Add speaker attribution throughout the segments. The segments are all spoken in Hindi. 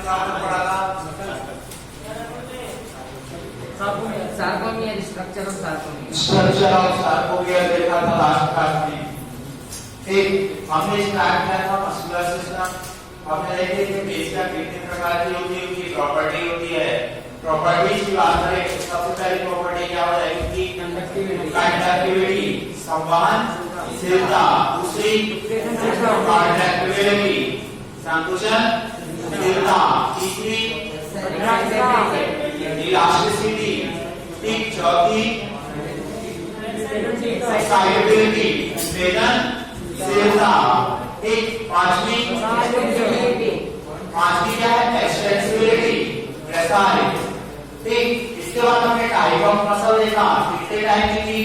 Speaker 1: कहाँ तक पढ़ा था?
Speaker 2: Sarcomere, structure of sarcomere.
Speaker 1: Structure of sarcomere देखा था लास्ट क्लास में। ठीक, हमने स्टार्ट किया था मस्कुलर सिस्टम। हमने देखे कि पेशियां कितने प्रकार की होती है, उनकी प्रॉपर्टी होती है। प्रॉपर्टीज की बात करें तो सबसे पहली प्रॉपर्टी क्या हो जाएगी? कंडक्टिविटी, संवहनशीलता। दूसरी कंडक्टिविटी, संकुचनशीलता। तीसरी इलास्टिसिटी। ठीक, चौथी स्टाइलिटी, संवेदनशीलता। ठीक, पांचवी क्या है? एक्सटेंसिबिलिटी, प्रसार। ठीक, इसके बाद हमने टाइप ऑफ मसल देखा। कितने टाइप की?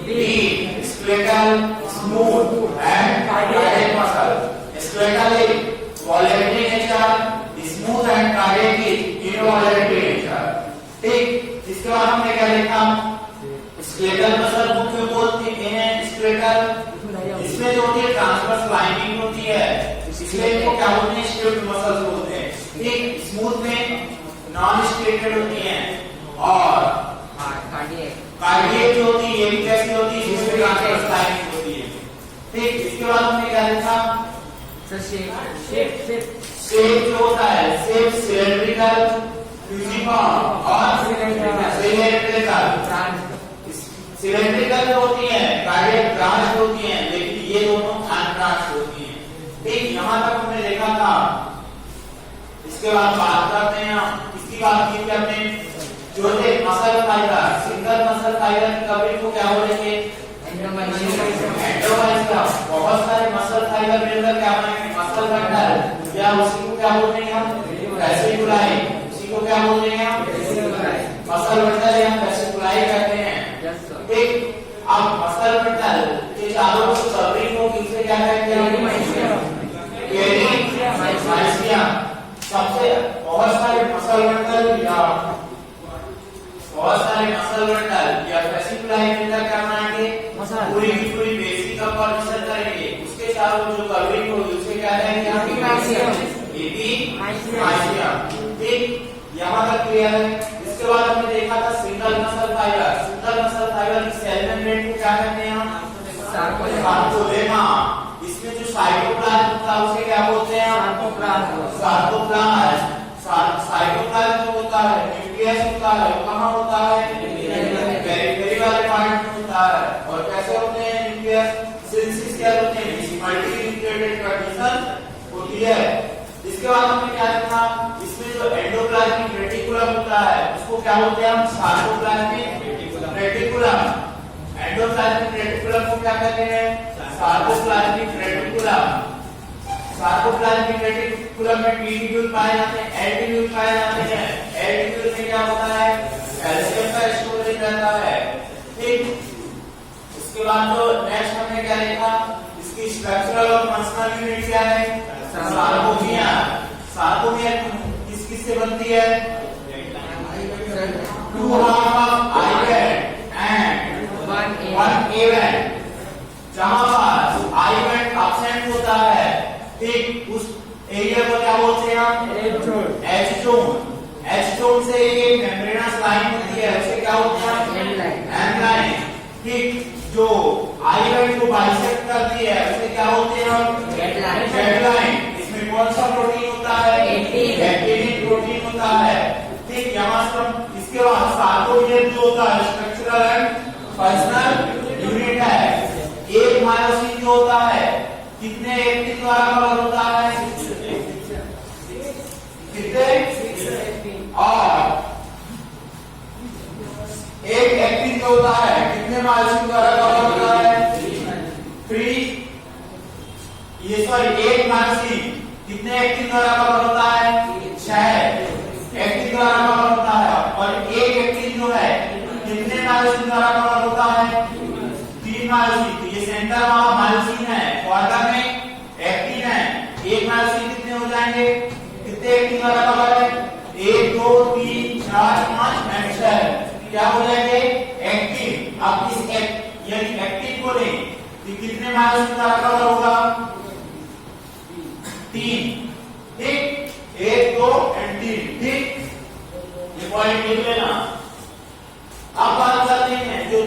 Speaker 1: तीन, skeletal, smooth and cardiac muscle. Skeletal एक voluntary nature, smooth and cardiac involuntary nature. ठीक, इसके बाद हमने क्या देखा? स्केलेटल मसल को क्यों बोलते हैं स्केलेटल? इसमें जो होती है ट्रांसवर्स लाइनिंग होती है, इसलिए इनको क्या बोलते हैं? स्केलेटल मसल्स बोलते हैं। ठीक, स्मूथ में नॉन स्केलेटल होती हैं और कार्डियक जो होती है ये भी कैसी होती है? इसमें ट्रांसवर्स लाइनिंग होती है। ठीक, इसके बाद हमने क्या देखा? शेप जो होता है, शेप सिलेंड्रिकल, फ्यूजिफॉर्म और सिलेंड्रिकल। सिलेंड्रिकल जो होती है कार्डियक ब्रांच होती है, लेकिन ये दोनों अनब्रांच होती हैं। ठीक, यहाँ तक हमने देखा था। इसके बाद बात करते हैं, इसकी बात की थी हमने जो थे muscle fibre, single muscle fibre की कवरिंग को क्या बोलेंगे? एंडोमाइसियम। बहुत सारे मसल फाइबर मिलकर क्या बनाएंगे? मसल बंडल, या उसी को क्या बोलते हैं हम? वेसिकुलाई। उसी को क्या बोलते हैं हम? मसल बंडल या वेसिकुलाई कहते हैं। ठीक, अब मसल बंडल के चारों कवरिंग को किससे क्या कहते हैं? पेरिमाइसियम। सबसे बहुत सारे मसल बंडल या वेसिकुलाई मिलकर क्या बनाएंगे? पूरी की पूरी बेसिक का फॉर्मेशन करेंगे। उसके चारों जो कवरिंग होगी उसे क्या कहेंगे? एपिमाइसियम। ठीक, यहाँ तक क्लियर है। इसके बाद हमने देखा था single muscle fibre. Single muscle fibre की सेल मेम्ब्रेन को क्या कहते हैं हम? सार्कोलेमा। इसमें जो साइटोप्लाज्म होता है उसे क्या बोलते हैं? सार्कोप्लाज्म। साइटोप्लाज्म जो होता है न्यूक्लियस होता है, वो कहाँ होता है? पेरिफेरी वाले पार्ट में होता है। और कैसे होते हैं न्यूक्लियस? सिंथेसिस क्या होते हैं? मल्टी न्यूक्लिएटेड कंडीशन होती है। इसके बाद हमने क्या देखा? इसमें जो एंडोप्लाज्मिक रेटिकुलम होता है उसको क्या बोलते हैं हम? Sarcoplasmic reticulum. एंडोप्लाज्मिक रेटिकुलम को क्या कहते हैं? Sarcoplasmic reticulum. सार्कोप्लाज्मिक रेटिकुलम में पी ट्यूब्यूल पाए जाते हैं, एल ट्यूब्यूल पाए जाते हैं। एल ट्यूब्यूल में क्या होता है? कैल्शियम का स्टोरेज रहता है। ठीक, इसके बाद जो नेक्स्ट हमने क्या देखा? इसकी स्ट्रक्चरल और फंक्शनल यूनिट क्या है? सार्कोमियर। सार्कोमियर किस किस से बनती है? Two half of I band and one A band. जहां पर आइवेंट एब्सेंट होता है, ठीक, उस एरिया को क्या बोलते हैं हम? H zone. एच जोन से ये मेम्ब्रेनस लाइन होती है उसे क्या बोलते हैं? M line. ठीक, जो आइवेंट को बाइसेक्ट करती है उसे क्या बोलते हैं हम? Z line. इसमें कौन सा प्रोटीन होता है? एक्टिनिन प्रोटीन होता है। ठीक, यहाँ से इसके बाद सार्कोमियर जो होता है स्ट्रक्चरल एंड फंक्शनल यूनिट है। एक मायोसिन जो होता है कितने एक्टिन द्वारा कवर होता है? कितने? और एक एक्टिन जो होता है कितने मायोसिन द्वारा कवर होता है? 3। ये सॉरी, एक मायोसिन कितने एक्टिन द्वारा कवर होता है? 6 एक्टिन द्वारा कवर होता है। और एक एक्टिन जो है कितने मायोसिन द्वारा कवर होता है? 3 मायोसिन। ये सेंटर वाला मायोसिन है, ऑर्गन में एक्टिन है। एक मायोसिन कितने हो जाएंगे? कितने एक्टिन द्वारा कवर है? 1 2 3 4 5 एंड 6 क्या हो जाएंगे? एक्टिन। अब इस यानी एक्टिन को लें तो कितने मायोसिन द्वारा कवर होगा? 3। ठीक, 1 2 एक्टिन, ठीक, ये पॉइंट लिख लेना। अब बात करते हैं जो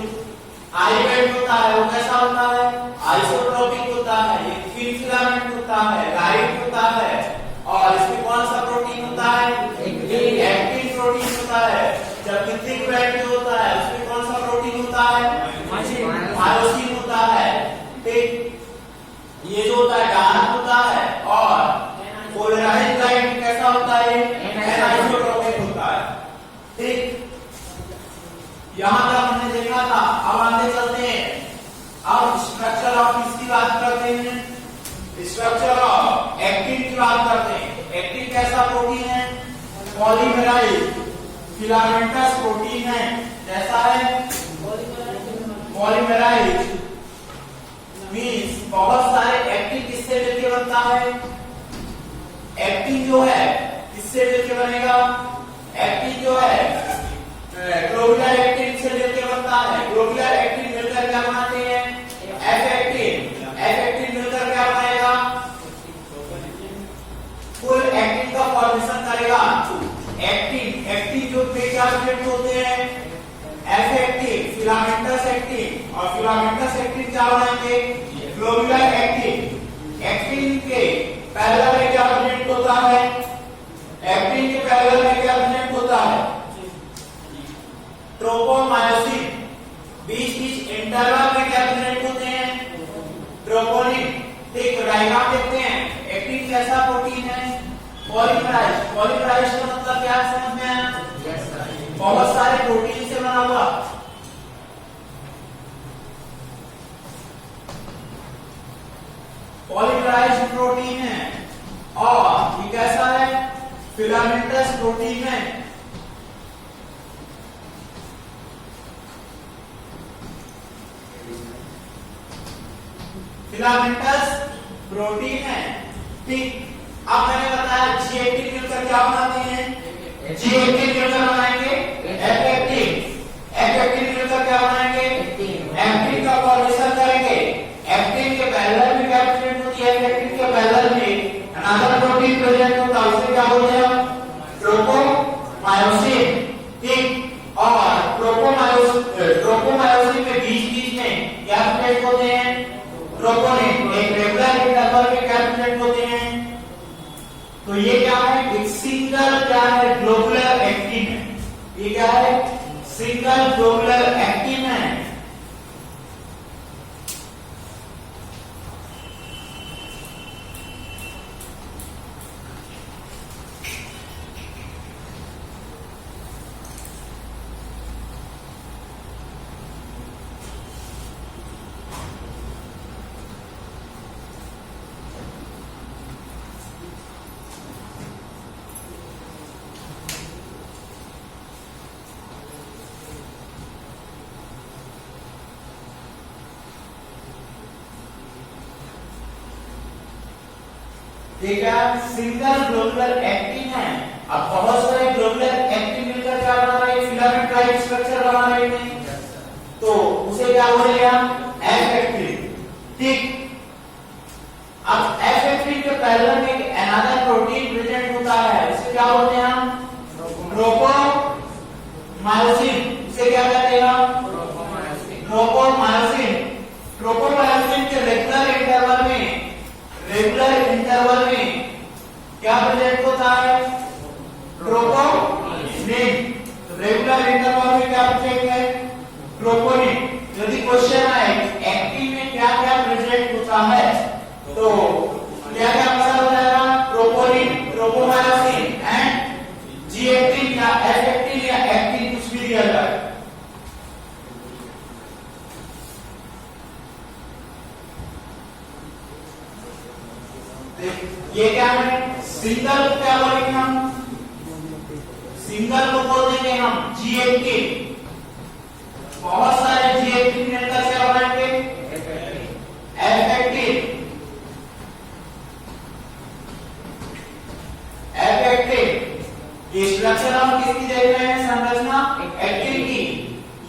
Speaker 1: आई बैंड होता है वो कैसा होता है, आइसोट्रोपिक होता है, ये थिन फिलामेंट होता है, लाइट होता है, और इसमें कौन सा प्रोटीन होता है, एक्टिन प्रोटीन होता है। जबकि थिक बैंड जो होता है उसमें कौन सा प्रोटीन होता है, मायोसिन होता है, ठीक। ये जो होता है डार्क होता है, और पोलराइज्ड लाइट कैसा होता है, एनाइसोट्रोपिक होता है, ठीक। यहां तक हमने देखा था। अब आगे चलते हैं, अब स्ट्रक्चर ऑफ इसकी बात करते हैं, स्ट्रक्चर ऑफ एक्टिन की बात करते हैं। एक्टिन कैसा प्रोटीन है, पॉलीमराइज्ड फिलामेंटस प्रोटीन है। कैसा है, पॉलीमराइज्ड मींस बहुत सारे एक्टिन किससे मिलकर बनता है, एक्टिन जो है किससे मिलकर बनेगा, एक्टिन जो है ग्लोबुलर एक्टिन से मिलकर बनता है। ग्लोबुलर एक्टिन मिलकर क्या बनाते हैं, एफ एक्टिन। एफ एक्टिन मिलकर क्या बनेगा, फुल एक्टिन का फॉर्मेशन करेगा। एक्टिन, एक्टिन जो पेचार्जेंट होते हैं, एफ एक्टिन, फिलामेंटस एक्टिन, और फिलामेंटस एक्टिन क्या बनाएंगे, ग्लोबुलर एक्टिन। एक्टिन के पैरेलल में क्या प्रेजेंट होता है, एक्टिन के पैरेलल में क्या प्रेजेंट होता है, ट्रोपोमायोसिन। बीच बीच इंटरवल में क्या प्रेजेंट होते हैं, ट्रोपोनिन, ठीक। डायग्राम देखते हैं, एक्टिन कैसा प्रोटीन है, पॉलीमराइज्ड। पॉलीमराइज्ड का मतलब क्या समझ में आया, बहुत सारे प्रोटीन से बना हुआ। पॉलीमराइज्ड प्रोटीन है, और ये कैसा है, फिलामेंटस प्रोटीन है। फिलामेंटस प्रोटीन है, ठीक। अब मैंने बताया जी18 मिलकर क्या बनाते हैं, जी18 मिलकर बनाएंगे एफ एक्टिन। एफ एक्टिन मिलकर क्या बनाएंगे, एक्टिन का फॉर्मेशन करेंगे। एक्टिन के पैरेलल में क्या प्रेजेंट होती है, एक्टिन के पैरेलल में अनदर प्रोटीन प्रेजेंट होता है, उसे क्या बोलते हैं, ट्रोपोमायोसिन, ठीक। और ट्रोपोमायोसिन के बीच बीच में क्या प्रेजेंट होते हैं, ट्रोपोनिन। एक रेगुलर इंटरवल में क्या प्रेजेंट होते हैं। तो ये क्या है, एक सिंगल क्या है, ग्लोबुलर एक्टिन है। ये क्या है, सिंगल ग्लोबुलर एक्टिन है। ये क्या, सिंगल ग्लोबुलर एक्टिन है। अब बहुत सारे ग्लोबुलर एक्टिन मिलकर क्या बना रहे हैं, फिलामेंट टाइप स्ट्रक्चर बना रहे हैं, तो उसे क्या बोलेंगे हम, एफ एक्टिन, ठीक। अब एफ एक्टिन के पैरेलल में एक अनदर प्रोटीन प्रेजेंट होता है, उसे क्या बोलते हैं हम, ट्रोपोमायोसिन। उसे क्या कहते हैं हम, ट्रोपोमायोसिन। ट्रोपोमायोसिन के रेगुलर इंटरवल में क्या प्रेजेंट होता है, ट्रोपोनिन। रेगुलर इंटरवल में क्या प्रेजेंट है, ट्रोपोनिन। यदि क्वेश्चन आए एक्टिन में क्या क्या प्रेजेंट होता है, तो क्या क्या पता हो जाएगा, ट्रोपोनिन, ट्रोपोमायोसिन एंड जी18 या एफ एक्टिन या एक्टिन, कुछ भी दिया जाए। ये क्या है, सिंगल को क्या बोलेंगे हम, सिंगल को बोल देंगे हम जी18। बहुत सारे जी18 मिलकर क्या बनाएंगे, एफ एक्टिन। एफ एक्टिन ये स्ट्रक्चर हम किसकी देख रहे हैं, संरचना एक्टिन की।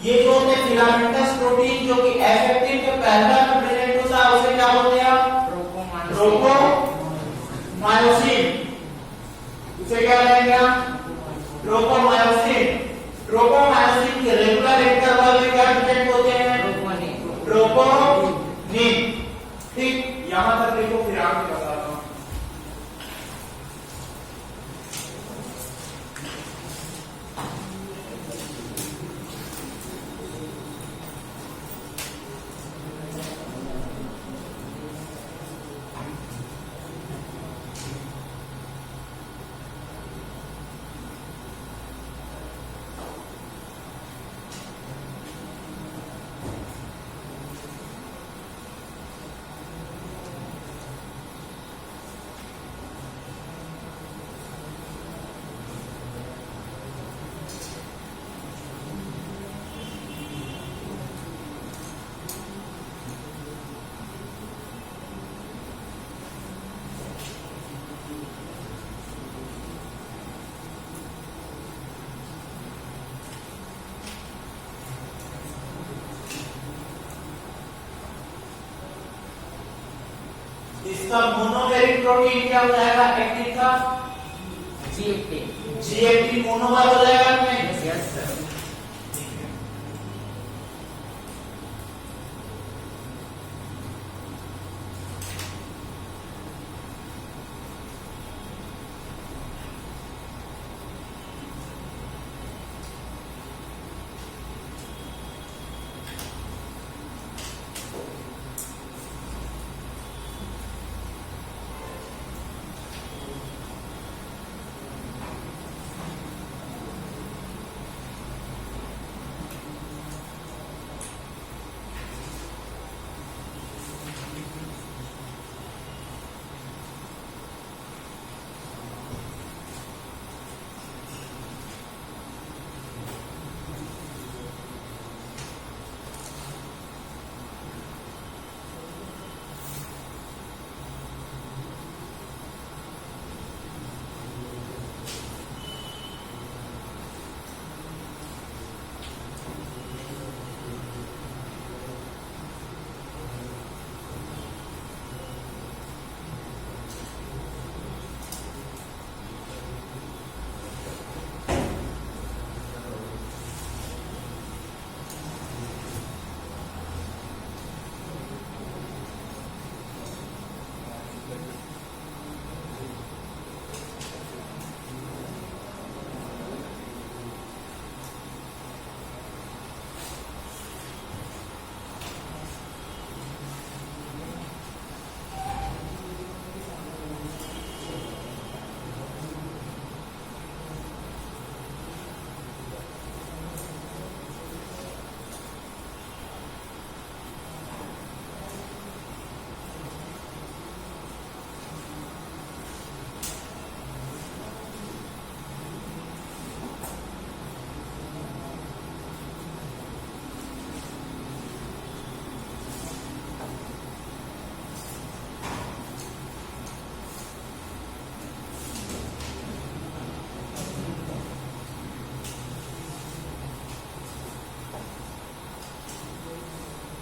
Speaker 1: ये जो होते फिलामेंटस प्रोटीन जो कि एफ एक्टिन के पैरेलल में प्रेजेंट होता है, उसे क्या बोलते हैं, ट्रोपोमायोसिन। उसे क्या लेंगे हम? ट्रोपोमायोसिन। ट्रोपोमायोसिन के रेगुलर इंटरवल में क्या डिटेक्ट होते हैं? ट्रोपोनिन। ठीक, यहां तक देखो, फिर आगे बताता हूं। इसका मोनोमेरिक प्रोटीन क्या हो जाएगा? एक्टिन का जीएफटी मोनोमर हो जाएगा नहीं?
Speaker 2: Yes sir.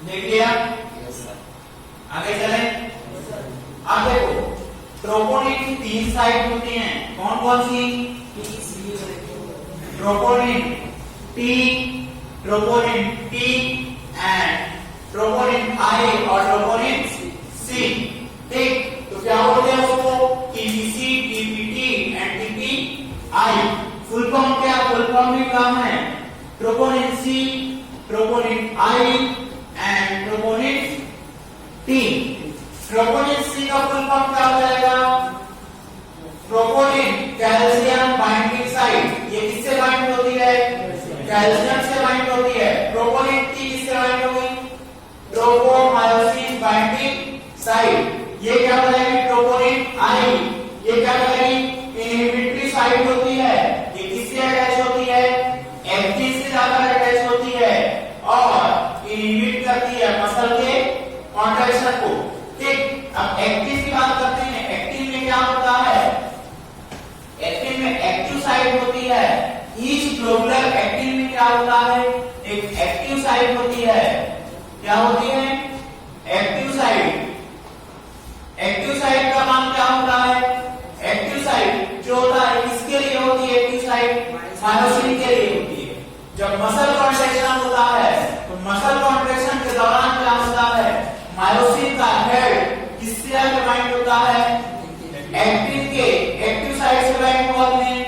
Speaker 1: देख लिया? आगे चलें। अब देखो, ट्रोपोनिन की 3 साइट होती हैं, कौन कौन सी? Troponin T, troponin T and troponin I और ट्रोपोनिन सी। ठीक, तो क्या बोलते हैं उसको? TPC, TPT and TPI. Full form क्या? फुल फॉर्म भी काम है, troponin C, troponin I and troponin T. Troponin C का फुल फॉर्म क्या हो जाएगा? Troponin calcium binding site. ये किससे बाइंड होती है? कैल्शियम से बाइंड होती है। ट्रोपोनिन टी किससे बाइंड होगी? Tropomyosin binding site. ये क्या बनेगी? ट्रोपोनिन आई। ये क्या बनेगी? इनहिबिटरी साइट होती है। ये किससे अटैच होती है? एक्टिन से ज्यादा अटैच होती है और इनहिबिट करती है मसल के कॉन्ट्रैक्शन को। ठीक, अब एक्टिन की बात करते हैं। एक्टिन में क्या होता है? एक्टिन में एक्टिव साइट होती है। ईच ग्लोबुलर एक्टिन में क्या होता है? एक एक्टिव साइट होती है। क्या होती है? Active site. एक्टिव साइट का नाम क्या होता है? एक्टिव साइट जो होता है साइड मायोसिन के लिए होती है। जब मसल कॉन्ट्रैक्शन होता है तो मसल कॉन्ट्रैक्शन के दौरान क्या होता है, मायोसिन का हेड किससे आगे बाइंड होता है, एक्टिन के एक्टिव साइड से बाइंड होगा नहीं,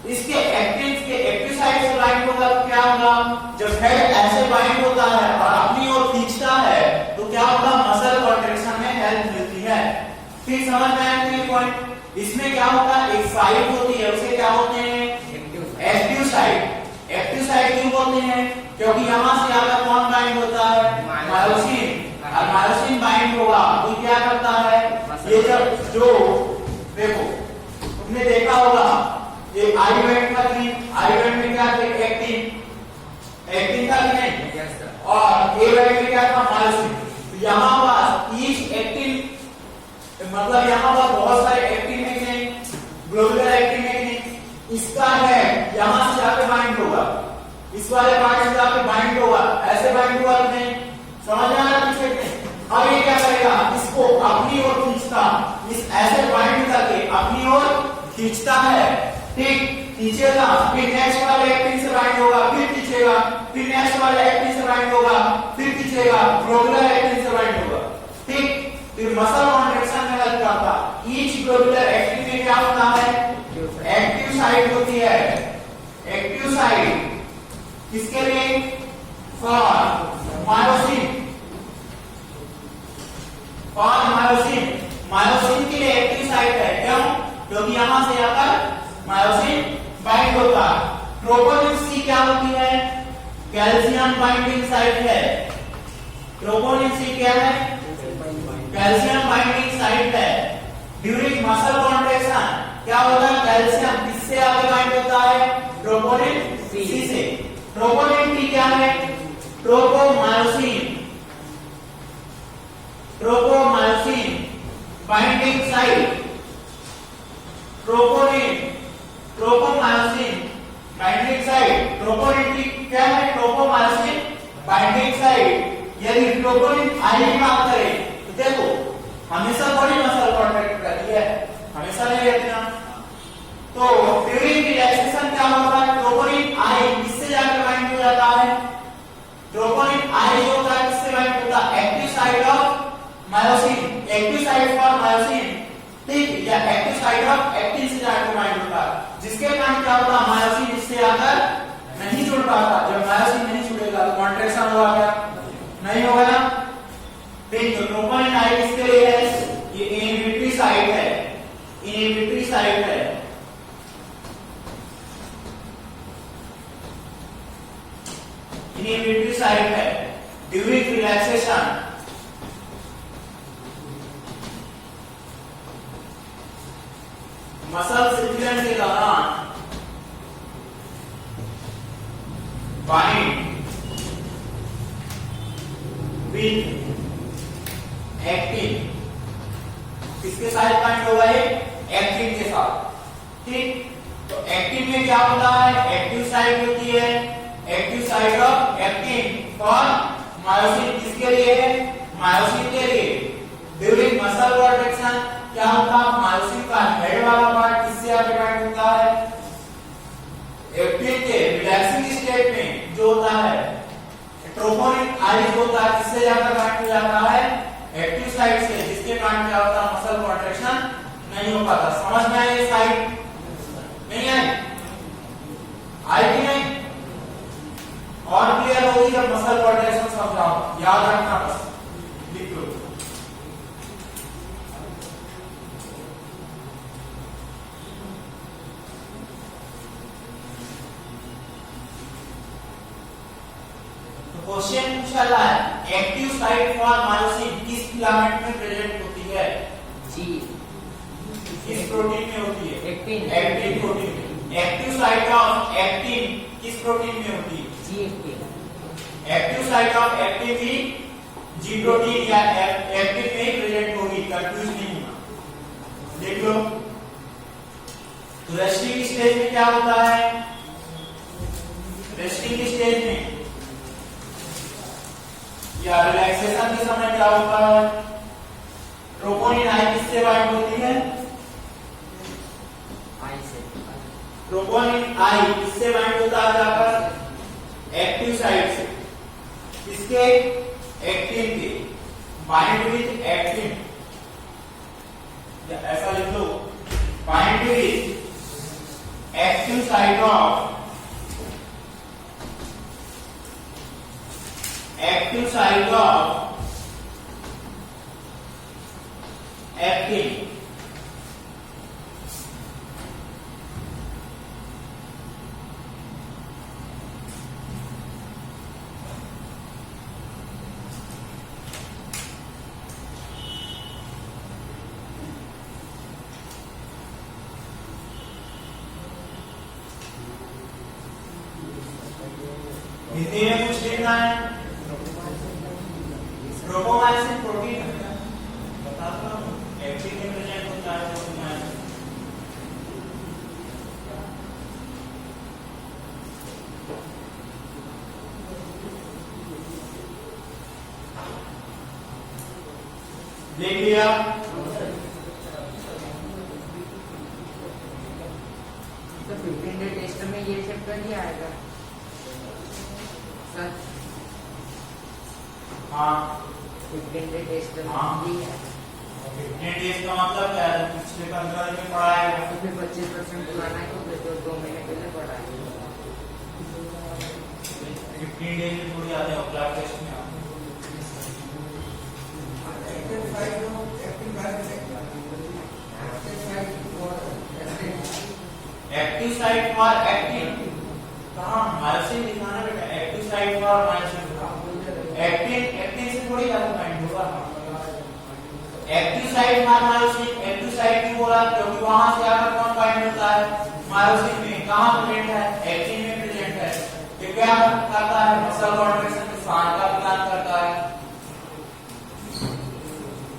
Speaker 1: इसके एक्टिव साइड से बाइंड होगा तो क्या होगा, जब हेड ऐसे बाइंड होता है और अपनी ओर खींचता है तो क्या होगा, मसल कॉन्ट्रैक्शन में हेल्प मिलती है। ठीक समझ में आया ये पॉइंट। इसमें क्या होता है, एक साइड होती है उसे क्या बोलते हैं, एक्टिव साइड। एक्टिव साइड क्यों बोलते हैं, क्योंकि यहां से आकर कौन बाइंड होता है, मायोसिन, और मायोसिन बाइंड होगा तो क्या करता है, ये जब जो देखो तुमने देखा होगा ये आई बैंड का भी, आई बैंड में क्या थे, एक्टिन था कि नहीं, और ए बैंड में क्या था, मायोसिन। तो यहां पर ईच एक्टिन मतलब यहां पर बहुत सारे एक्टिन है कि नहीं, ग्लोबुलर एक्टिन है कि नहीं, इसका है यहां से जाके बाइंड होगा, इस वाले पार्ट से जाके बाइंड होगा, ऐसे बाइंड होगा कि नहीं, समझ में आ रहा है नहीं। अब ये क्या करेगा, इसको अपनी ओर खींचता, इस ऐसे बाइंड करके अपनी ओर खींचता है, ठीक, खींचेगा, फिर नेक्स्ट वाले एक्टिन से बाइंड होगा, फिर खींचेगा, फिर नेक्स्ट वाले एक्टिन से बाइंड होगा, फिर खींचेगा, ग्लोबुलर एक्टिन से बाइंड होगा, ठीक। फिर मसल कॉन्ट्रैक्शन में हेल्प करता, ईच ग्लोबुलर एक्टिन में क्या होता है, एक्टिव साइड होती है, एक्टिव साइड किसके लिए, for myosin, for myosin, myosin के लिए एक्टिव साइट है, क्यों, क्योंकि यहां से आकर मायोसिन बाइंड होता है। ट्रोपोनिन सी क्या होती है, कैल्शियम बाइंडिंग साइट है, ट्रोपोनिन सी क्या है, कैल्शियम बाइंडिंग साइट है। ड्यूरिंग मसल कॉन्ट्रैक्शन क्या होता है, कैल्शियम किससे आगे बाइंड होता है, ट्रोपोनिन सी से। ट्रोपोनिन टी क्या है, tropomyosin, tropomyosin binding site, tropomyosin binding site, troponin T क्या है, ट्रोपोमायोसिन बाइंडिंग साइट। यदि ट्रोपोनिन आई की बात करें तो देखो हमेशा बॉडी मसल कॉन्ट्रैक्ट करती है, हमेशा नहीं रहती ना, तो ड्यूरिंग रिलैक्सेशन क्या होता है, ट्रोपोनिन आई किससे जाकर बाइंड हो जाता है, ट्रोपोनिन आई जो होता है किससे बाइंड होता है, active site of myosin, active site for myosin, ठीक, या एक्टिव साइट ऑफ एक्टिन से जाकर बाइंड होता है, जिसके कारण क्या होता है, मायोसिन इससे आकर नहीं जुड़ पाता। जब मायोसिन नहीं जुड़ेगा तो कॉन्ट्रैक्शन होगा क्या, नहीं होगा ना, ठीक। तो ट्रोपोनिन आई किसके लिए है, ये इनहिबिटरी साइट है, इनहिबिटरी साइट है, इनहिबिटरी साइट है। ड्यूरिंग रिलैक्सेशन मसल सिकुलेशन के दौरान बाइंड विद एक्टिन, किसके साथ बाइंड होगा, ये एक्टिन के साथ, ठीक। तो एक्टिन में क्या होता है, एक्टिव साइट होती है, active site of actin for myosin, किसके लिए है, मायोसिन के लिए। ड्यूरिंग मसल कॉन्ट्रैक्शन क्या होता है, मायोसिन का हेड वाला पार्ट किससे आगे बाइंड होता है, एक्टिन के रिलैक्सिंग स्टेट में जो होता है ट्रोपोनिन आई जो होता है किससे जाकर बाइंड हो जाता है, एक्टिव साइट से, जिसके कारण क्या होता है, मसल कॉन्ट्रैक्शन नहीं हो पाता। समझ में आई साइट, नहीं आई, आई कि नहीं, और क्लियर होगी जब मसल कॉन्ट्रैक्शन समझाओ, याद रखना बस, लिख लो। क्वेश्चन पूछा है, एक्टिव साइट फॉर मायोसिन किस फिलामेंट में प्रेजेंट होती है, जी, किस प्रोटीन में होती है, एक्टिन, एक्टिन प्रोटीन में। एक्टिव साइट ऑफ एक्टिन किस प्रोटीन में होती है, G actin. Active site of actin भी जी प्रोटीन या एक्टिन में ही प्रेजेंट होगी, कंफ्यूज नहीं होना, देख लो। तो रेस्टिंग स्टेज में क्या होता है, रेस्टिंग स्टेज में या रिलैक्सेशन के समय क्या होता है, ट्रोपोनिन आई किससे बाइंड होती है, आई से, ट्रोपोनिन आई किससे बाइंड होता है जाकर एक्टिव साइट से, किसके एक्टिन के, बाइंड विद एक्टिन, या ऐसा लिख लो bind with active site of actin. Hindi में कुछ लिखना है, ट्रोपोमाइसिन प्रोटीन बताता हूं, एक्टिन में प्रेजेंट होता है ट्रोपोमाइसिन। लिख लिया?
Speaker 2: तो 15 डे टेस्ट में ये चैप्टर ही आएगा सर?
Speaker 1: हाँ
Speaker 2: 15 डे टेस्ट में
Speaker 1: हाँ।
Speaker 2: ही है।
Speaker 1: 15 डेज का मतलब क्या है? पिछले 15 दिन में पढ़ाएगा
Speaker 2: तो फिर 25% पुराना है तो फिर तो 2 महीने पहले पढ़ा है।
Speaker 1: 15 डेज में थोड़ी आते हो क्लास टेस्ट में आते एक्टिव साइट फॉर एक्टिन, कहाँ मायोसिन दिखाना बेटा, active site for myosin, actin से थोड़ी ज्यादा बाइंड होगा। Active site for myosin, active site क्यों बोला? क्योंकि वहां से आकर कौन बाइंड होता है मायोसिन में, कहाँ प्रेजेंट है? एक्टिन में प्रेजेंट है। ये क्या करता है? मसल कॉन्ट्रैक्शन के स्थान का प्रदान करता है।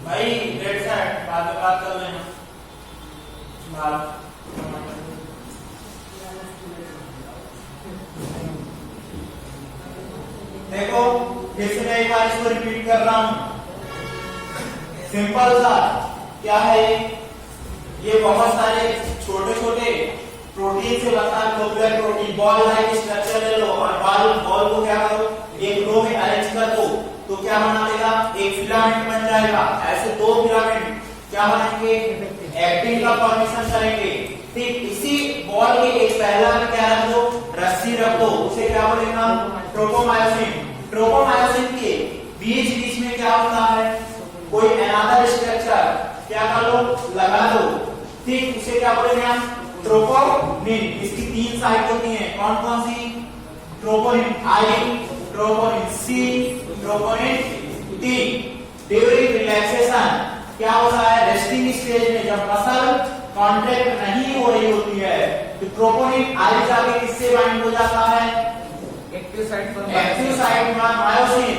Speaker 1: भाई डेट सेट बाद में बात कर लेना। देखो फिर से मैं एक बार इसको रिपीट कर रहा हूं। सिंपल सा क्या है, ये बहुत सारे छोटे छोटे प्रोटीन से बनता है globular protein. Ball like structure ले लो और बॉल को क्या करो, एक रो में अरेंज कर दो तो क्या बना देगा? एक फिलामेंट बन जाएगा। ऐसे 2 फिलामेंट क्या बनेंगे? एक्टिन का फॉर्मेशन करेंगे। ठीक इसी बॉल के एक पहला में क्या रख दो? रस्सी रख दो, उसे क्या बोलेगा? ट्रोपोमायोसिन। ट्रोपोमायोसिन के बीच बीच में क्या होता है? कोई अनदर स्ट्रक्चर क्या कर लो? लगा दो। ठीक उसे क्या बोलेंगे हम? ट्रोपोनिन। इसकी 3 साइड होती हैं, कौन कौन सी? Troponin I, troponin C, troponin T. During relaxation क्या होता है? रेस्टिंग स्टेज में जब मसल कॉन्ट्रैक्ट नहीं हो रही होती है तो ट्रोपोनिन आई जाके किससे बाइंड हो जाता है?
Speaker 2: एक्टिव साइट पर
Speaker 1: मायोसिन।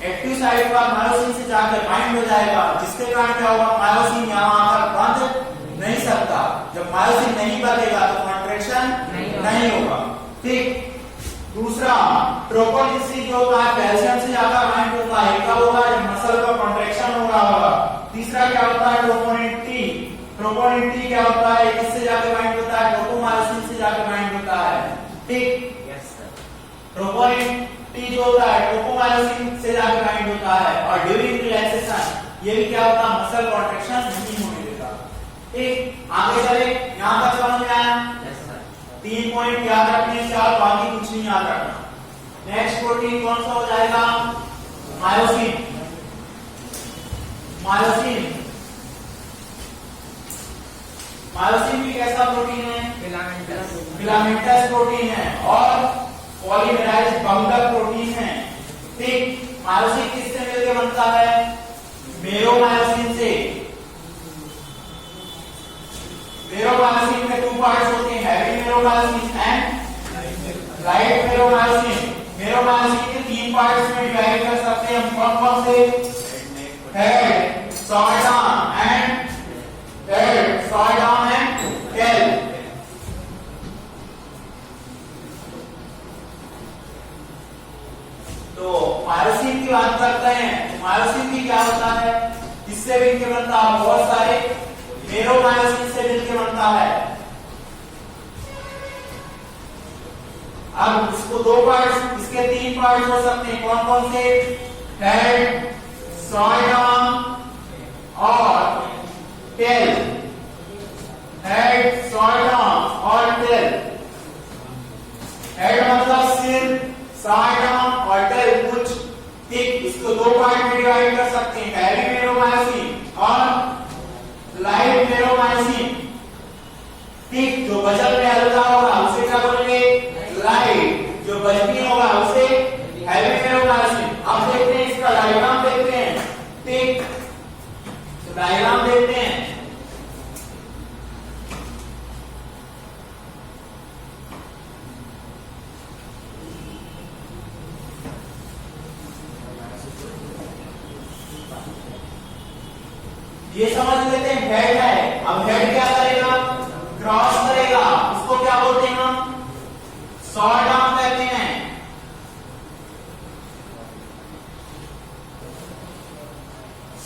Speaker 1: एक्टिव साइट पर मायोसिन से जाकर बाइंड हो जाएगा, जिसके कारण क्या होगा? मायोसिन यहाँ आकर बंध नहीं सकता। जब मायोसिन नहीं बंधेगा तो कॉन्ट्रैक्शन नहीं होगा। ठीक दूसरा ट्रोपोनिन सी जो होता है कैल्शियम से जाकर बाइंड होता है, कब होगा? जब मसल का कॉन्ट्रैक्शन हो रहा होगा। तीसरा क्या होता है? Troponin T. ट्रोपोनिन टी क्या होता है? किससे जाकर बाइंड होता है? ट्रोपोमायोसिन से जाकर बाइंड होता है। ठीक ट्रोपोनिन टी जो होता है ट्रोपोमायोसिन से जाकर बाइंड होता है। और ड्यूरिंग रिलैक्सेशन ये भी क्या होता है? मसल कॉन्ट्रैक्शन नहीं होने देता। ठीक आगे चले, यहाँ तक समझ में आया? 3 पॉइंट याद रखने हैं, 4 बाकी कुछ नहीं याद रखना। नेक्स्ट प्रोटीन कौन सा हो जाएगा? मायोसिन। मायोसिन मायोसिन भी कैसा प्रोटीन है? फिलामेंटस प्रोटीन है और पॉलीमराइज बंधक प्रोटीन है। ठीक मायोसिन किससे मिलकर बनता है? मेरोमायोसिन से। मेरोमायोसिन में 2 पार्ट्स होते हैं, हैवी मेरोमायोसिन एंड लाइट मेरोमायोसिन। मेरोमायोसिन के 3 पार्ट्स में डिवाइड कर सकते हैं हम, कौन कौन से? हेड, साइडान एंड टेल। तो मायोसिन की बात करते हैं, मायोसिन भी क्या होता है? किससे मिलकर बनता है? बहुत सारे मेरोमायोसिन से मिलकर बनता है। अब इसको दो पार्ट्स, इसके तीन पार्ट्स हो सकते हैं, कौन कौन से? हेड, साइड और टेल। हेड, साइड और टेल। हेड मतलब सिर, साइड और टेल कुछ ठीक, इसको दो पार्ट में डिवाइड कर सकते हैं, पेरीमेरोमायोसिन और लाइट मेरोमायोसिन। ठीक, जो बजल में हल्का होगा उसे क्या बोलेंगे? लाइट। जो बजनी होगा उसे हैवी मेरोमायोसिन। अब देखते हैं इसका डायग्राम देखते हैं। ठीक, तो डायग्राम देखते हैं। ये समझ लेते हैं हेड है। अब हेड क्या करेगा? क्रॉस करेगा, उसको क्या बोलते हैं हम? शॉर्ट आर्म कहते हैं।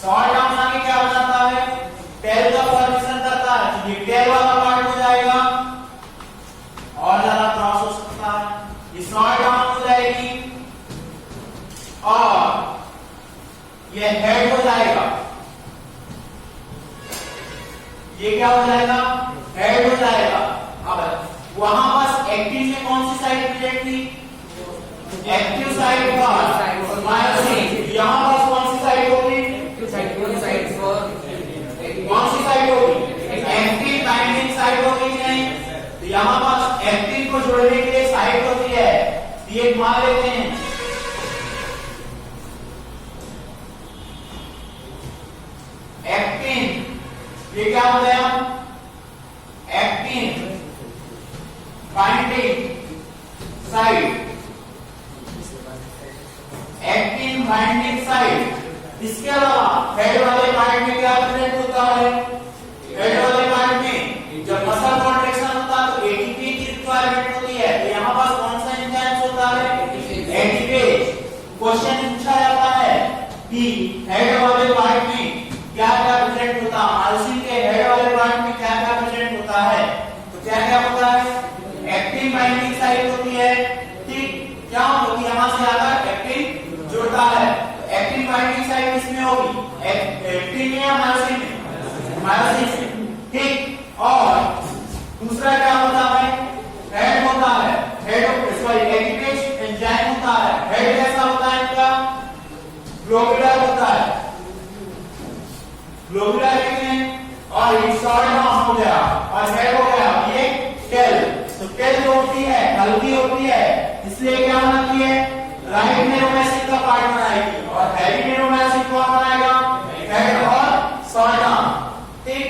Speaker 1: शॉर्ट आर्म आगे क्या बनाता है? टेल का फॉर्मेशन करता है, तो ये टेल वाला पार्ट हो जाएगा और जरा क्रॉस हो सकता है, ये शॉर्ट आर्म हो जाएगी और ये हेड हो जाएगा। ये क्या हो जाएगा? हेड हो जाएगा। अब वहां पास एक्टिव में कौन सी साइड प्रेजेंट थी? एक्टिव साइड पर मायोसिन। यहां पास कौन सी साइड होगी? कौन सी साइड होगी? एक्टिव बाइंडिंग साइड होगी कि नहीं? तो यहां पास एक्टिव को जोड़ने के लिए साइड होती है, ये मान लेते हैं। एक्टिन, ये क्या हो गया? Actin binding side, actin binding side. इसके अलावा हेड वाले पार्ट में क्या प्रेजेंट होता है? हेड वाले पार्ट में जब मसल कॉन्ट्रैक्शन होता है तो एटीपी की रिक्वायरमेंट होती है, तो यहाँ पास कौन सा एंजाइम होता है? एटीपेज। क्वेश्चन पूछा जाता है कि हेड वाले पार्ट में क्या क्या प्रेजेंट होता है? मायोसिन के हेड वाले पार्ट में क्या क्या प्रेजेंट होता है? तो क्या क्या होता है? एक्टिन बाइंडिंग साइट होती है। ठीक, क्या होगी? यहां से आकर एक्टिन जुड़ता है, तो एक्टिन बाइंडिंग साइट किसमें होगी? एक्टिन में या मायोसिन में? मायोसिन में। ठीक, और दूसरा क्या होता है? हेड होता है। हेड सॉरी एटीपेज एंजाइम होता है। हेड कैसा होता है इनका? ग्लोबुलर होता है, ग्लोबुलर में, और ये शॉर्ट आर्म हो गया और हेड हो गया ये टेल। तो टेल जो होती है हल्की होती है, इसलिए क्या बनाती है? राइट मेरोमायोसिन का पार्ट बनाएगी, और हैवी मेरोमायोसिन कौन बनाएगा? हेड और शॉर्ट आर्म। ठीक,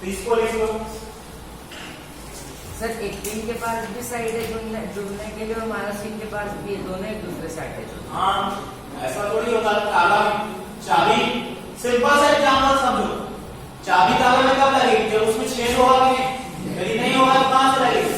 Speaker 1: तो इसको लिख लो।
Speaker 2: सर एक्टिन के पास भी साइड है जुड़ने के लिए और मायोसिन के पास भी, दोनों एक दूसरे साइड है।
Speaker 1: हाँ, ऐसा थोड़ी होता है। ताला चाबी, सिंपल सा एग्जांपल समझो, चाबी ताला में कब लगेगी? जब उसमें छेद होगा कि नहीं? यदि नहीं होगा तो कहां से लगेगी?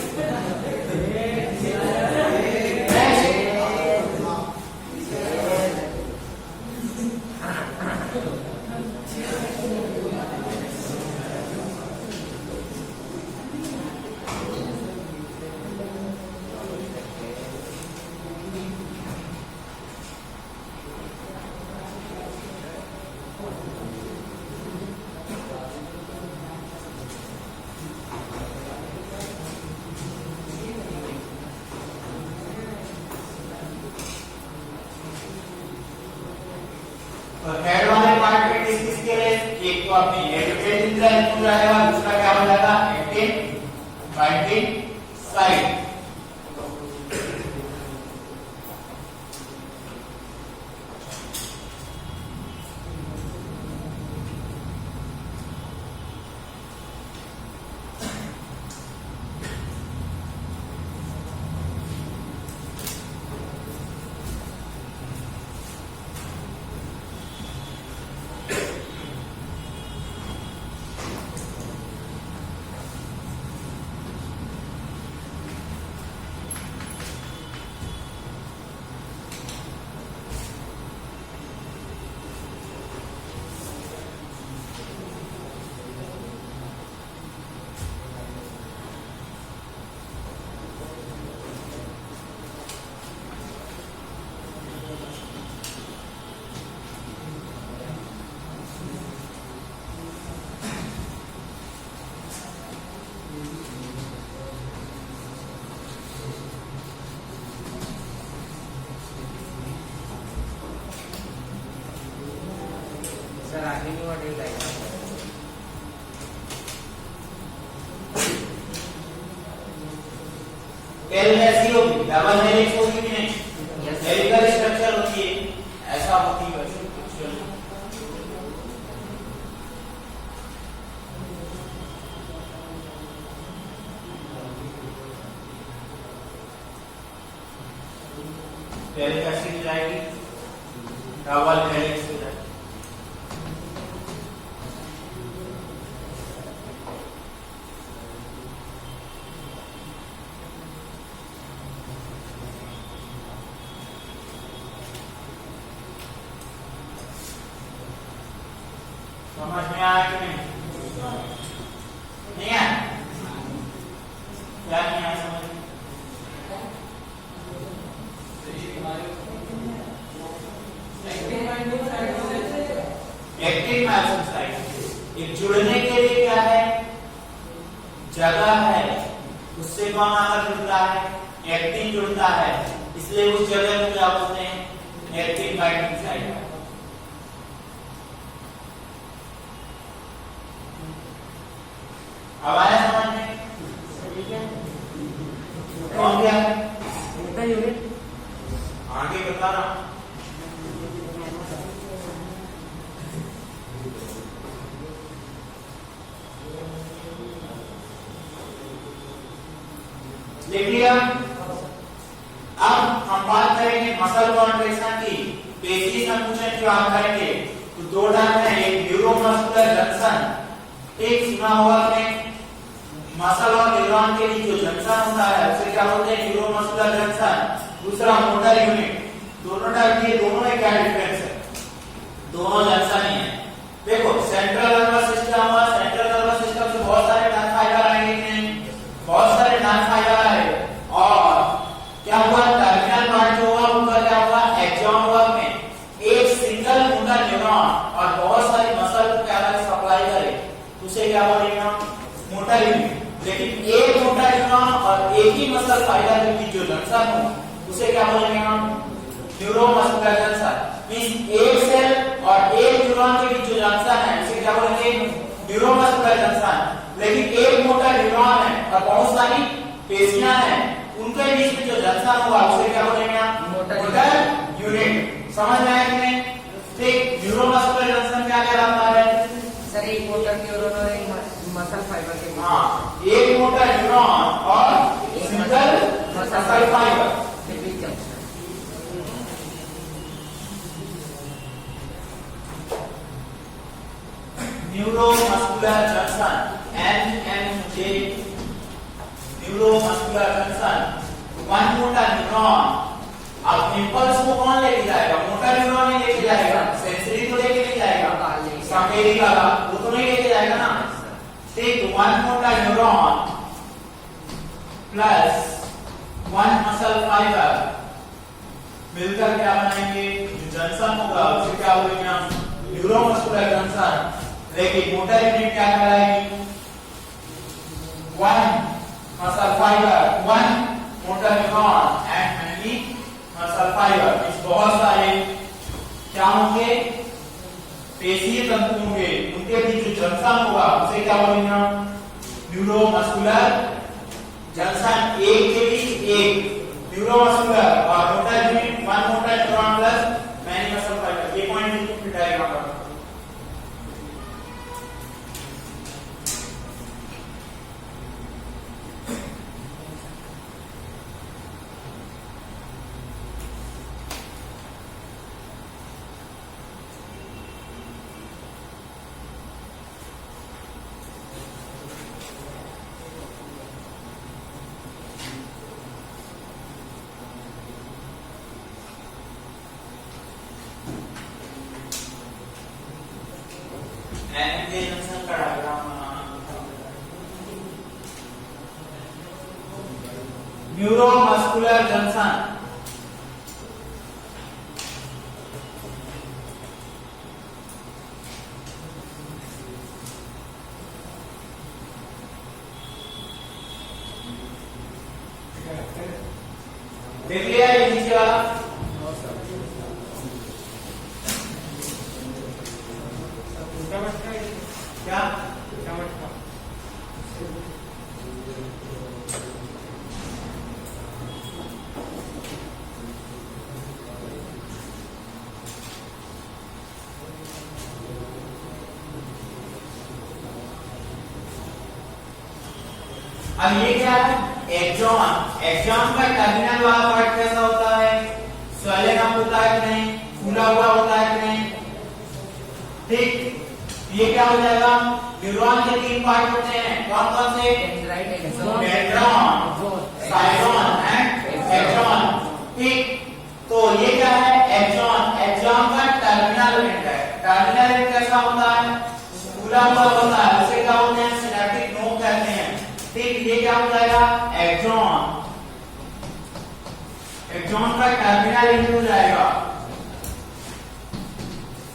Speaker 1: हेड वाले पार्ट में किसके लिए? एक तो अपनी एटीपेज इंजाइम रहेगा, दूसरा क्या हो जाएगा? Actin binding site.
Speaker 2: स्टार्टिंग में डेल डायग्राम
Speaker 1: टेल ऐसी होगी, डबल हेलिक्स होगी कि नहीं? हेलिकल स्ट्रक्चर होती है, ऐसा होती है वैसे टेल कैसी जाएगी, डबल हेलिक्स हो जाएगी। समझ में आया कि नहीं? नहीं आया? क्या नहीं आया समझ में? एक्टिव मैसिव साइट एक जुड़ने के लिए क्या है, जगह है, उससे कौन आकर जुड़ता है, एक्टिन जुड़ता है, इसलिए उस जगह को क्या बोलते हैं, एक्टिव बाइंडिंग साइट। अब आया समझ में? कौन क्या है
Speaker 2: यूनिट
Speaker 1: आगे बता रहा हूं। लिख लिया। अब हम बात करेंगे मसल कॉन्ट्रैक्शन की। पेशी संकुचन जो आप करेंगे तो दो ढंग है, एक न्यूरोमस्कुलर जंक्शन, एक सुना होगा कि मसल और न्यूरॉन के बीच जो जंक्शन होता है उसे क्या बोलते हैं, न्यूरोमस्कुलर जंक्शन। दूसरा मोटर यूनिट। दोनों टाइप के, दोनों में क्या डिफरेंस है, दोनों जंक्शन ही है। देखो सेंट्रल नर्वस सिस्टम और सेंट्रल नर्वस सिस्टम से बहुत सारे नर्व फाइबर आएंगे कि नहीं, बहुत सारे नर्व फाइबर आएंगे। और क्या हुआ, टर्मिनल पार्ट जो हुआ उनका क्या हुआ, एक्सॉन वर्क में एक सिंगल मोटर न्यूरॉन और बहुत सारी मसल को क्या सप्लाई करे, उसे क्या बोलेंगे हम, मोटर यूनिट। लेकिन एक मोटर न्यूरॉन और एक ही मसल फाइबर के बीच जो जंक्शन हो उसे क्या बोलेंगे हम, न्यूरोमस्कुलर जंक्शन। मींस एक सेल और एक न्यूरॉन के बीच जो जंक्शन है उसे क्या बोलेंगे, न्यूरोमस्कुलर जंक्शन। लेकिन एक मोटर न्यूरॉन है और बहुत सारी पेशियां हैं, उनके बीच में जो जंक्शन हुआ उसे क्या बोलेंगे हम, मोटर यूनिट। समझ में आया कि नहीं? ठीक, न्यूरोमस्कुलर जंक्शन क्या कहलाता है
Speaker 2: सर, एक मोटर न्यूरॉन और एक मसल फाइबर के बीच।
Speaker 1: हाँ, एक मोटर न्यूरॉन और सिंगल मसल फाइबर
Speaker 2: के बीच junction.
Speaker 1: Neuromuscular junction NMJ, neuromuscular junction, one motor neuron. अब इंपल्स को कौन लेके जाएगा, मोटर न्यूरॉन ही लेके जाएगा, सेंसरी तो लेके नहीं जाएगा, संवेदी वाला वो तो नहीं लेके जाएगा ना। ठीक, one motor neuron plus one muscle fibre मिलकर क्या बनाएंगे, जो जंक्शन होगा उसे क्या बोलेंगे हम, न्यूरोमस्कुलर जंक्शन। लेकिन मोटर यूनिट क्या कहलाएगी, one muscle fibre, one motor neuron and many muscle fibre. इस बहुत सारे क्या होंगे, पेशीय तंतु होंगे, उनके बीच जो जंक्शन होगा उसे क्या बोलेंगे हम, न्यूरोमस्कुलर जंक्शन। एक के बीच एक न्यूरोमस्कुलर और motor unit, one motor neuron plus many muscle fibre. ये पॉइंट लिखो डायग्राम पर। न्यूरोमस्कुलर जंक्शन देख लिया ये नीचे वाला। अब ये क्या है? एक्सॉन। एक्सॉन का टर्मिनल वाला पार्ट कैसा होता है? स्वेलन अप होता है कि नहीं? फूला हुआ होता है कि नहीं? ठीक, ये क्या हो जाएगा? न्यूरॉन के 3 पार्ट होते हैं, कौन कौन से? Dendron, cyton and axon. ठीक, तो ये क्या है? एक्सॉन। एक्सॉन का टर्मिनल एंड है। टर्मिनल एंड कैसा होता है? फूला हुआ होता है, उसे क्या बोलते हैं? सिनेप्टिक नोड कहते हैं। ठीक, ये क्या हो जाएगा? एक्सॉन। एक्सॉन का टर्मिनल एंड हो जाएगा,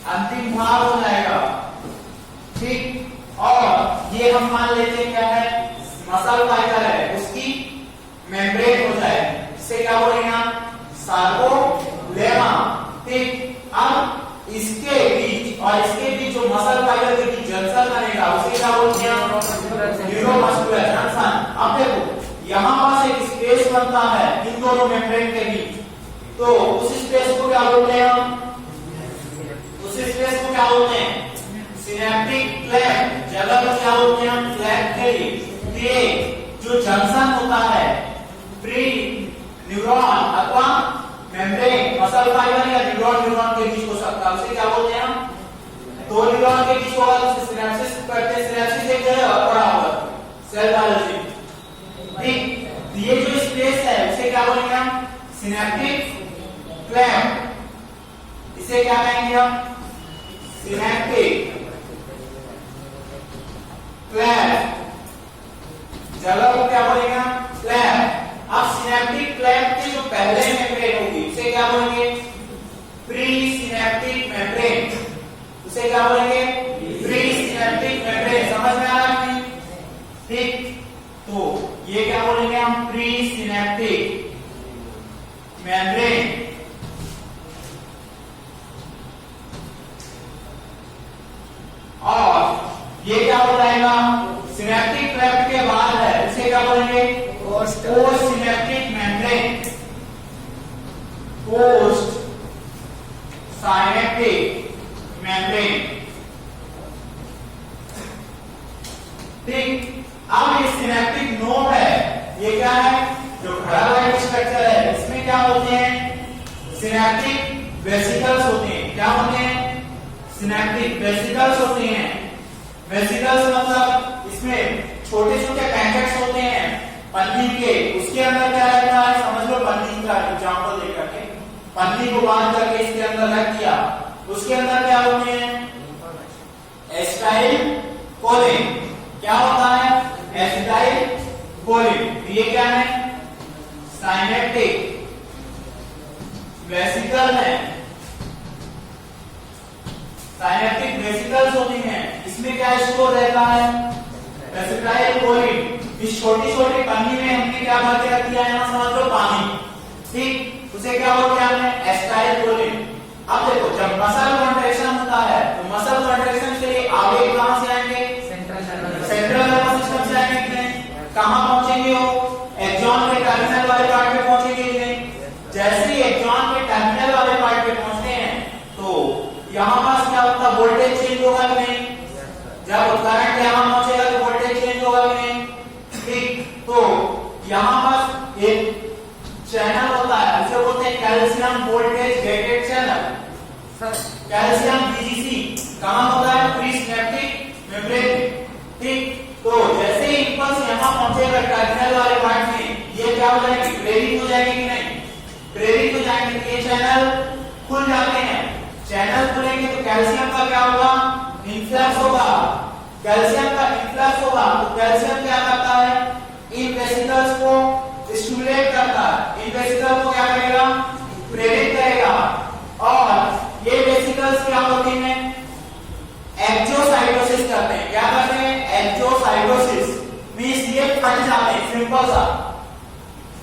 Speaker 1: अंतिम भाग हो जाएगा। ठीक, और ये हम मान लेते हैं क्या है? मसल फाइबर है, उसकी मेम्ब्रेन हो जाए, इससे क्या बोलेंगे हम? सार्कोलेमा। ठीक, अब इसके बीच और इसके बीच जो मसल फाइबर के बीच जंक्शन बनेगा उसे क्या बोलते हैं? Neuromuscular junction. अब देखो यहाँ पास एक स्पेस बनता है इन दोनों मेम्ब्रेन के बीच, तो उस स्पेस को क्या बोलते हैं हम? उस स्पेस को क्या बोलते हैं? Synaptic cleft. जगह को क्या बोलते हैं हम? क्लेफ्ट के लिए जो जंक्शन होता है प्री न्यूरॉन अथवा मेम्ब्रेन मसल फाइबर या न्यूरॉन के बीच हो सकता है, उसे क्या बोलते हैं हम? दो न्यूरॉन के बीच होगा तो सिनेप्सिस करते हैं। सिनेप्सिस एक जगह पड़ा होगा, सेल बायोलॉजी। ठीक, ये जो स्पेस है उसे क्या बोलेंगे हम? Synaptic cleft. इसे क्या कहेंगे हम? Synaptic cleft. जगह को क्या बोलेंगे हम? क्लेफ्ट। अब सिनेप्टिक क्लेफ्ट की जो पहले मेम्ब्रेन होगी उसे क्या बोलेंगे? Pre synaptic membrane. उसे क्या बोलेंगे? Pre synaptic membrane. समझ में आ रहा है नहीं? ठीक, तो ये क्या बोलेंगे हम? Pre synaptic membrane. और ये क्या हो जाएगा? सिनेप्टिक क्लेफ्ट के बाद है, इसे क्या बोलेंगे? Post synaptic membrane. Post synaptic membrane. ठीक, अब ये सिनेप्टिक नोड है, ये क्या है? जो खड़ा हुआ स्ट्रक्चर है, इसमें क्या होते हैं? सिनेप्टिक वेसिकल्स होते हैं। क्या होते हैं? सिनेप्टिक वेसिकल्स होते हैं। वेसिकल्स मतलब इसमें छोटे छोटे पैकेट्स होते हैं पन्नी के, उसके अंदर क्या रहता है? समझ लो पन्नी का एग्जांपल देकर के, पन्नी को बांध करके इसके अंदर रख दिया, उसके अंदर क्या होते हैं? Acetyl choline. क्या होता है? Acetyl choline. ये क्या है? सिनेप्टिक वेसिकल है, सिनेप्टिक वेसिकल्स होती हैं। इसमें क्या स्टोर रहता है? Acetyl choline. इस छोटी छोटी पन्नी में हमने क्या भर के रख दिया है? यहाँ समझ लो पानी। ठीक, उसे क्या बोलते हैं हमने? Acetyl choline. अब देखो जब मसल कॉन्ट्रैक्शन होता है तो मसल कॉन्ट्रैक्शन के लिए आगे कहां से आएंगे? सेंट्रल नर्वस सिस्टम से आएंगे कि नहीं? कहां पहुंचेंगे वो? एक्सॉन के टर्मिनल वाले पार्ट पे पहुंचेंगे कि नहीं? जैसे ही एक्सॉन के टर्मिनल वाले पार्ट पे पहुंचते हैं तो यहाँ पास क्या होता है? वोल्टेज चेंज होगा कि नहीं? जब करंट यहाँ पहुंचेगा तो वोल्टेज चेंज होगा कि नहीं? ठीक, तो यहाँ पास एक चैनल होता है, उसे बोलते हैं calcium voltage gated channel. Calcium BGC कहाँ होता है? Pre synaptic membrane. ठीक, तो जैसे ही इंपल्स यहाँ पहुंचेगा टर्मिनल वाले पार्ट में, ये क्या हो जाएगी? प्रेरित हो जाएगी कि नहीं? प्रेरित हो जाएंगे तो ये चैनल खुल जाते हैं। चैनल खुलेंगे तो कैल्शियम का क्या होगा? इन्फ्लक्स होगा। कैल्शियम का इन्फ्लक्स होगा तो कैल्शियम क्या करता है? इन वेसिकल्स को स्टिमुलेट करता है, इन वेसिकल्स को क्या करेगा? प्रेरित करेगा। और ये वेसिकल्स क्या होती हैं? एक्सोसाइटोसिस करते हैं। क्या करते हैं? एक्सोसाइटोसिस मींस ये फट जाते हैं, सिंपल सा।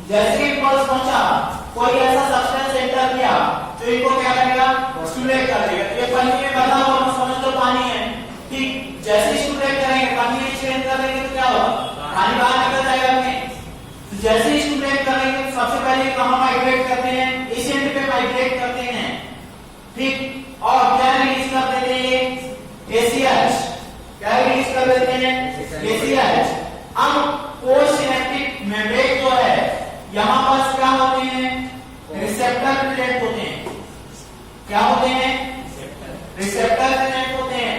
Speaker 1: जैसे इंपल्स पहुंचा, कोई ऐसा सब्सटेंस एंटर किया तो इनको क्या करेगा? स्टिमुलेट कर देगा। ये पन्नी में बना हुआ समझ लो पानी है। ठीक, जैसे ही स्टिमुलेट करेंगे, पन्नी में स्ट्रेन करेंगे तो क्या होगा? पानी बाहर निकल जाएगा अपने। तो जैसे ही स्टिमुलेट करेंगे तो सबसे पहले कहां माइग्रेट करते हैं? इस एंड पे माइग्रेट करते हैं। ठीक, और क्या रिलीज कर देते हैं? ACH। क्या रिलीज कर देते हैं? ACH। अब पोस्ट यहाँ पास क्या होते हैं, रिसेप्टर प्लेट होते हैं। क्या होते हैं, रिसेप्टर प्लेट होते हैं।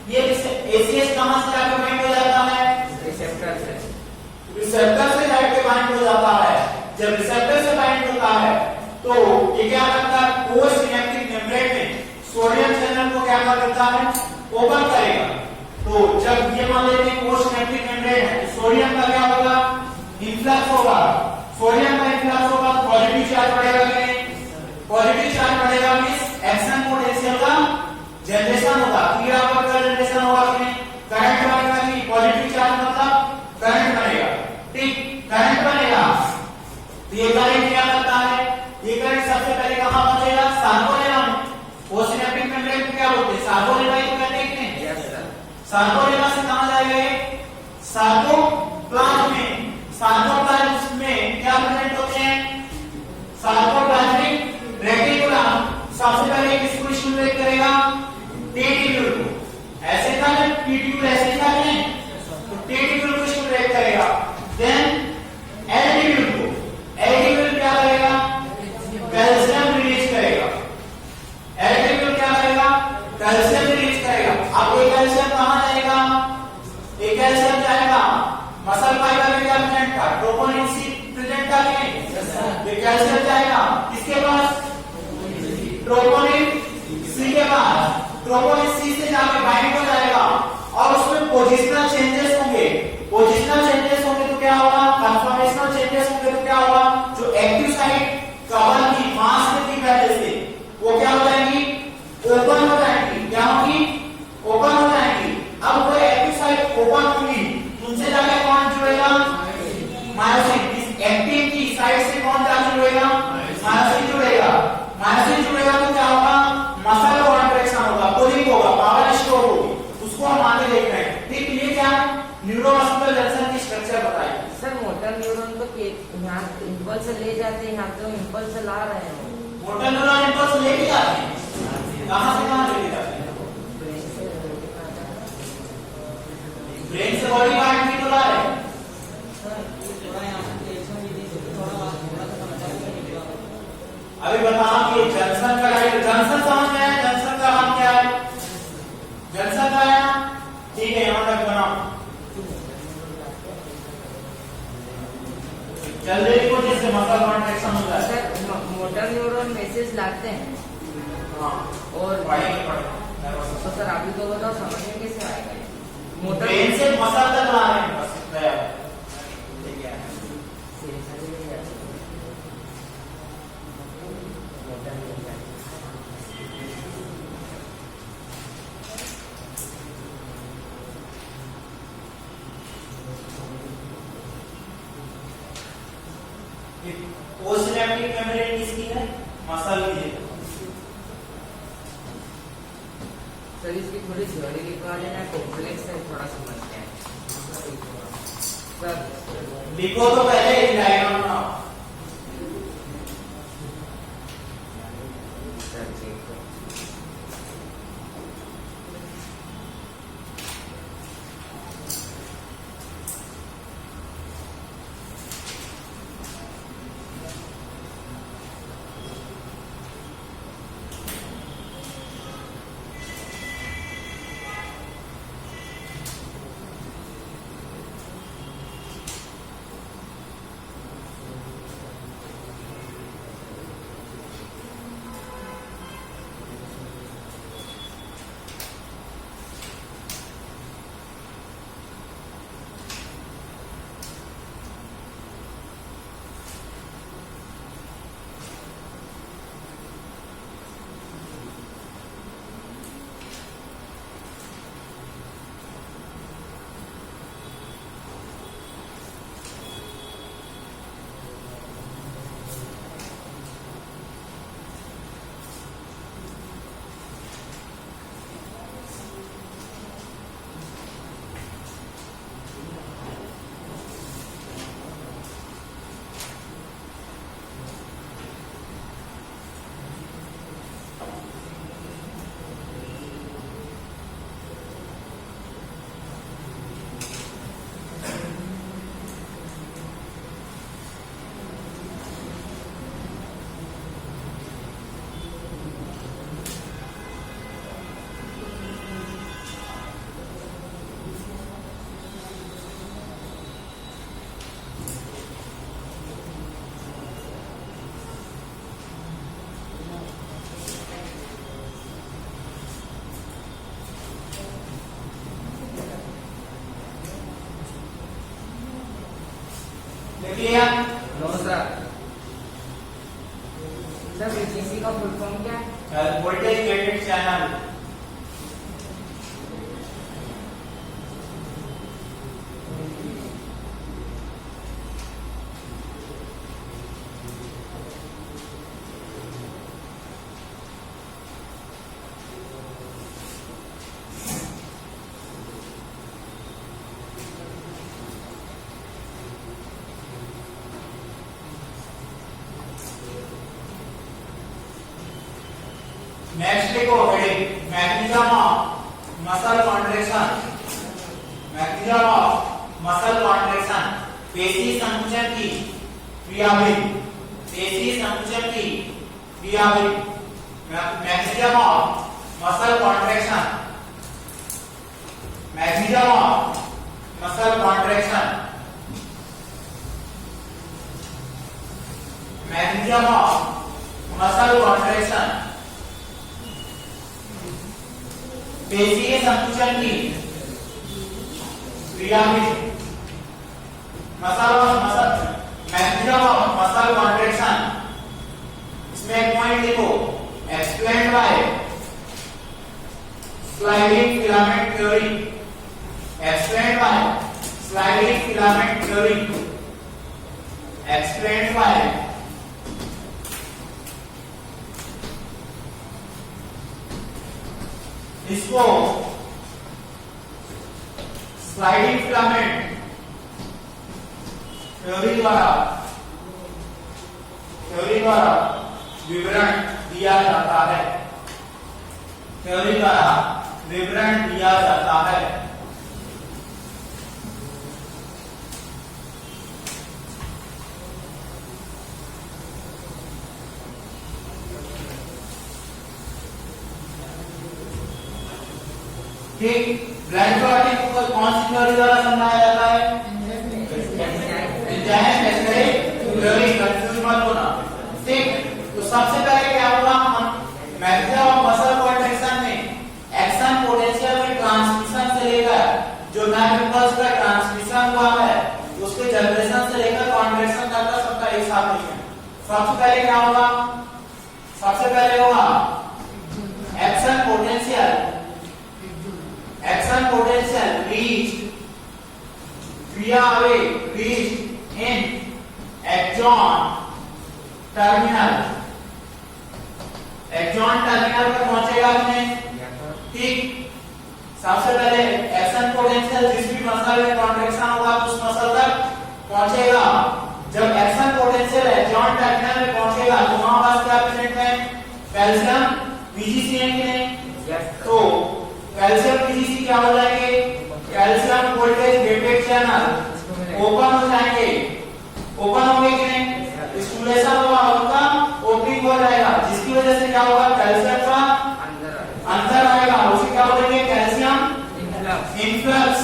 Speaker 1: ये एसीएस कहां से जाकर बाइंड हो जाता है,
Speaker 2: रिसेप्टर से।
Speaker 1: रिसेप्टर से जाकर बाइंड हो जाता है। जब रिसेप्टर से बाइंड होता है तो ये क्या करता है, कोर सिनेप्टिक मेम्ब्रेन में सोडियम चैनल को क्या करता है, ओपन करेगा। तो जब ये मान लेते हैं कोर सिनेप्टिक मेम्ब्रेन है तो सोडियम का क्या होगा, इन्फ्लक्स होगा। सोडियम का इन्फ्लक्स होगा तो पॉजिटिव चार्ज बढ़ेगा कि नहीं, पॉजिटिव चार्ज बढ़ेगा मींस एक्शन पोटेंशियल का जनरेशन होगा, क्रिया पर जनरेशन होगा कि नहीं, करंट बनेगा कि पॉजिटिव चार्ज मतलब करंट बनेगा। ठीक, करंट बनेगा तो ये करंट क्या करता है, ये करंट सबसे पहले कहां पहुंचेगा, सार्कोलेमा में। वो सिनेप्टिक मेम्ब्रेन को क्या बोलते हैं, सार्कोलेमा ही तो कहते हैं कि नहीं।
Speaker 2: Yes sir.
Speaker 1: सार्कोलेमा से कहां जाएगा ये, सार्कोप्लाज्म में। सार्कोप्लाज्म में क्या प्रेजेंट होते हैं, सार्कोप्लाज्मिक रेटिकुलम। सबसे पहले किसको स्टिमुलेट करेगा, टेटिक्यूल को। ऐसे था ना, टेटिक्यूल ऐसे था नहीं, तो टेटिक्यूल को स्टिमुलेट करेगा। देन एल्टिट्यूड को, एल्टिट्यूड क्या करेगा, कैल्शियम रिलीज करेगा। एल्टिट्यूड क्या करेगा, कैल्शियम रिलीज करेगा। अब ये कैल्शियम कहां जाएगा, ये कैल्शियम जाएगा मसल फाइबर में, क्या प्रेजेंट था, ट्रोपोनिन सी प्रेजेंट था कि नहीं। ये कैल्शियम जाएगा किसके पास, ट्रोपोनिन सी के पास। ट्रोपोनिन सी से जाके बाइंड हो जाएगा और उसमें पोजिशनल चेंजेस होंगे। पोजिशनल चेंजेस होंगे तो क्या होगा, कंफर्मेशनल चेंजेस होंगे तो क्या होगा, जो एक्टिव साइट कवर की मास में थी पहले से वो क्या हो जाएगी, ओपन हो जाएगी। क्या होगी, ओपन हो जाएगी। अब वो एक्टिव साइट ओपन होगी, उनसे जाके कौन जुड़ेगा, मायोसिन। इस एक्टिव की साइड से कौन जाके जुड़ेगा, मायोसिन जुड़ेगा। मायोसिन जुड़ेगा तो क्या होगा, मसल कॉन्ट्रैक्शन होगा, पुलिंग होगा, पावर स्टोर होगी। उसको हम आगे देख रहे हैं। ठीक, ये क्या न्यूरोमस्कुलर जंक्शन की स्ट्रक्चर बताइए।
Speaker 2: सर मोटर न्यूरॉन तो यहाँ इम्पल्स ले जाते हैं, यहाँ तो इम्पल्स ला रहे हैं।
Speaker 1: मोटर न्यूरॉन इम्पल्स लेके जाते हैं, कहां से कहां लेके जाते हैं, ब्रेन से बॉडी पार्ट भी तो ला रहे हैं। अभी बताओ कि जंक्शन का जंक्शन समझ में आया, जंक्शन का काम क्या है, जंक्शन का है, ठीक है, यहां तक बनाओ जल्दी को, जिससे मसल कॉन्ट्रैक्शन हो जाए।
Speaker 2: सर मोटर न्यूरॉन मैसेज लाते हैं
Speaker 1: हाँ,
Speaker 2: और
Speaker 1: पढ़ेंगे।
Speaker 2: तो सर अभी तो बताओ समझ में कैसे आएगा, मोटर
Speaker 1: ब्रेन से मसल तक ला रहे हैं बस। पोस्टसिनेप्टिक मेम्ब्रेन किसकी है, मसल की है।
Speaker 2: सर इसकी थोड़ी थ्योरी लिखवा देना, कॉम्प्लेक्स है, थोड़ा समझते हैं सर।
Speaker 1: लिखो तो पहले डायग्राम बनाओ।
Speaker 2: सर ठीक है।
Speaker 1: Clear?
Speaker 2: No sir. Sir VGC का फुल फॉर्म क्या है?
Speaker 1: Voltage gated channel. नेक्स्ट देखो heading mechanism of muscle contraction. Mechanism of muscle contraction पेशी संकुचन की क्रियाविधि। पेशी संकुचन की क्रियाविधि। Mechanism of muscle contraction. Mechanism of muscle contraction. Mechanism of muscle contraction पेशीय संकुचन की क्रियाविधि। Mechanism of muscle contraction. इसमें एक पॉइंट लिखो, explained by sliding filament theory. Explained by sliding filament theory. Explained bye इसको स्लाइडिंग फिलामेंट थ्योरी द्वारा विवरण दिया जाता है। थ्योरी द्वारा विवरण दिया जाता है। ठीक, ब्लड क्लॉटिंग को कौन सी थ्योरी द्वारा समझाया जाता है? Enzyme asterisk theory. कंफ्यूज मत होना। ठीक, तो सबसे पहले क्या होगा, हम मैकेनिज्म ऑफ मसल कॉन्ट्रैक्शन में एक्शन पोटेंशियल में ट्रांसमिशन से लेकर जो नर्व इम्पल्स का ट्रांसमिशन हुआ है उसके जनरेशन से लेकर कॉन्ट्रैक्शन तक का सबका एक साथ है। सबसे पहले क्या होगा? सबसे पहले होगा action potential. Action potential reached in axon terminal। axon terminal पर पहुंचेगा नहीं। ठीक, सबसे पहले एक्शन पोटेंशियल जिस भी मसल में कॉन्ट्रैक्शन होगा उस मसल तक पहुंचेगा। जब एक्शन पोटेंशियल एक्सॉन टर्मिनल में पहुंचेगा तो वहां पास क्या प्रेजेंट है? कैल्शियम VGC है कि नहीं? तो कैल्शियम VGC क्या हो जाएंगे? Calcium voltage gated channel open हो जाएंगे। ओपन होंगे कि नहीं? स्टिमुलेशन होगा, उनका ओपनिंग हो जाएगा, जिसकी वजह से क्या होगा? कैल्शियम का अंदर आएगा। उसे क्या बोलेंगे? Calcium influx.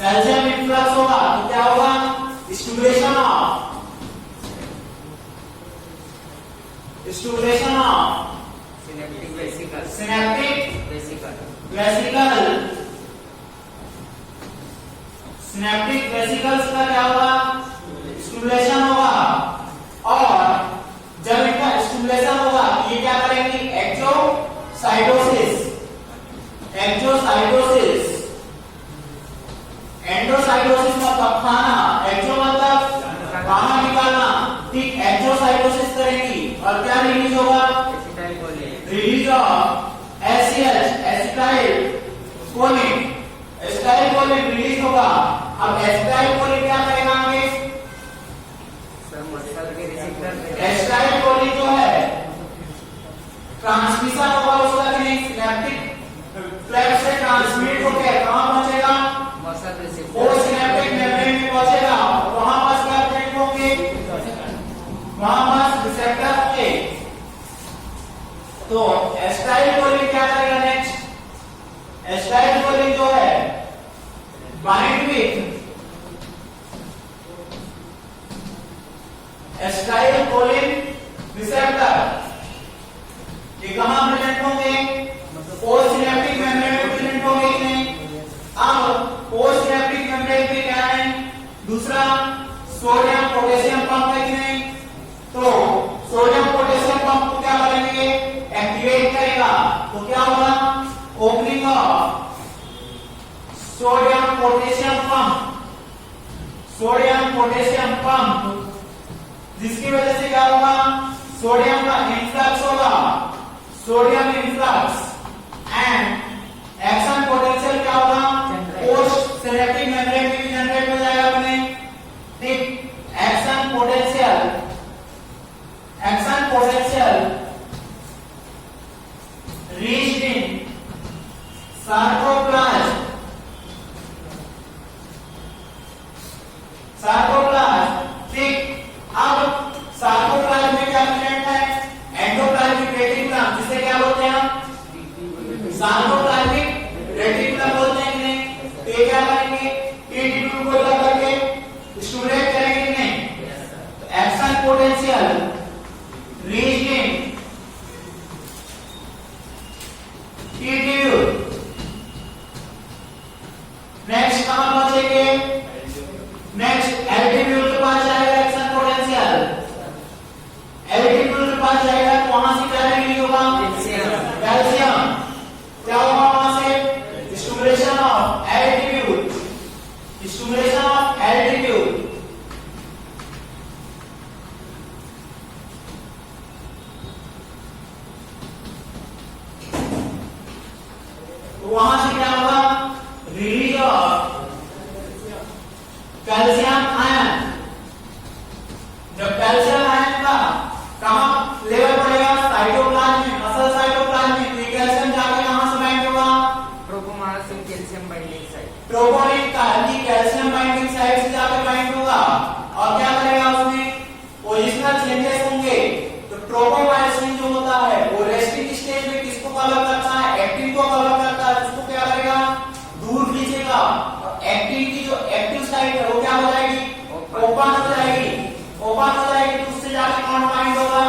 Speaker 1: कैल्शियम इनफ्लक्स होगा तो क्या होगा? स्टिमुलेशन ऑफ सिनेप्टिक वेसिकल्स का क्या होगा? स्टिमुलेशन होगा। और जब इनका स्टिमुलेशन होगा ये क्या करेंगे? एक्सोसाइटोसिस। एंडोसाइटोसिस मतलब खाना, एक्सो मतलब बाहर निकालना। ठीक, एक्सोसाइटोसिस करेंगी और क्या रिलीज होगा? Release of acetyl choline. Acetyl choline release होगा। अब एसिटाइल कोलिन क्या करेगा आगे? एसिटाइल कोलिन जो है ट्रांसमिशन होगा उसका कि नहीं? सिनेप्टिक फ्लैप से ट्रांसमिट होकर कहां पहुंचेगा? वो सिनेप्टिक मेम्ब्रेन में पहुंचेगा। वहां पास क्या प्रेजेंट होंगे? वहां पास रिसेप्टर होंगे। तो एसिटाइल कोलिन क्या करेगा नेक्स्ट? एसिटाइल कोलिन जो है bind with acetyl choline receptor. ये कहां प्रेजेंट होंगे? पोस्ट सिनेप्टिक मेम्ब्रेन में प्रेजेंट होंगे कि नहीं? अब पोस्ट सिनेप्टिक मेम्ब्रेन पे क्या है? दूसरा सोडियम पोटेशियम पंप है कि नहीं? तो सोडियम पोटेशियम पंप को क्या करेंगे? एक्टिवेट करेगा। तो क्या होगा? Opening of sodium potassium pump, sodium potassium pump, जिसकी वजह से क्या होगा? सोडियम का इनफ्लक्स होगा, sodium influx, and action potential क्या होगा? पोस्ट सिनेप्टिक मेम्ब्रेन में भी जनरेट हो जाएगा अपने। ठीक, action potential reached in sarcoplasm, ठीक। अब सार्कोप्लाज्म में क्या प्रेजेंट है? एंडोप्लाज्मिक रेटिकुलम, जिसे क्या बोलते हैं हम? सार्कोप्लाज्मिक रेटिकुलम बोलते हैं कि नहीं? तो ये क्या करेंगे? टी2 को लगा करके स्टिमुलेट करेंगे कि नहीं? तो action potential reached in T2. Next कहां पहुंचेंगे? नेक्स्ट एल्टिट्यूड के पास जाएगा एक्शन पोटेंशियल, एल्टिट्यूड के पास जाएगा तो वहां से क्या रिलीज होगा? कैल्शियम। क्या होगा वहां से? Stimulation of altitude, stimulation of altitude. तो वहां से क्या होगा? Release of calcium ion. जब कैल्शियम आयन का कहां लेवल बढ़ेगा? साइटोप्लाज्म में, मसल साइटोप्लाज्म में। तो कैल्शियम जाके कहां से बाइंड होगा?
Speaker 2: Tropomyosin calcium binding site,
Speaker 1: troponin का कैल्शियम बाइंडिंग साइट से जाके बाइंड होगा और क्या करेगा? उसमें पोजिशनल चेंजेस होंगे। तो ट्रोपोमायोसिन जो होता है वो रेस्टिंग स्टेज में किसको कवर करता है? एक्टिन को कवर करता है। उसको क्या करेगा? दूर खींचेगा और एक्टिन की जो एक्टिव साइट है वो क्या हो जाएगी? ओपन हो जाएगी। ओपन हो जाएगी तो उससे जाके कौन बाइंड होगा?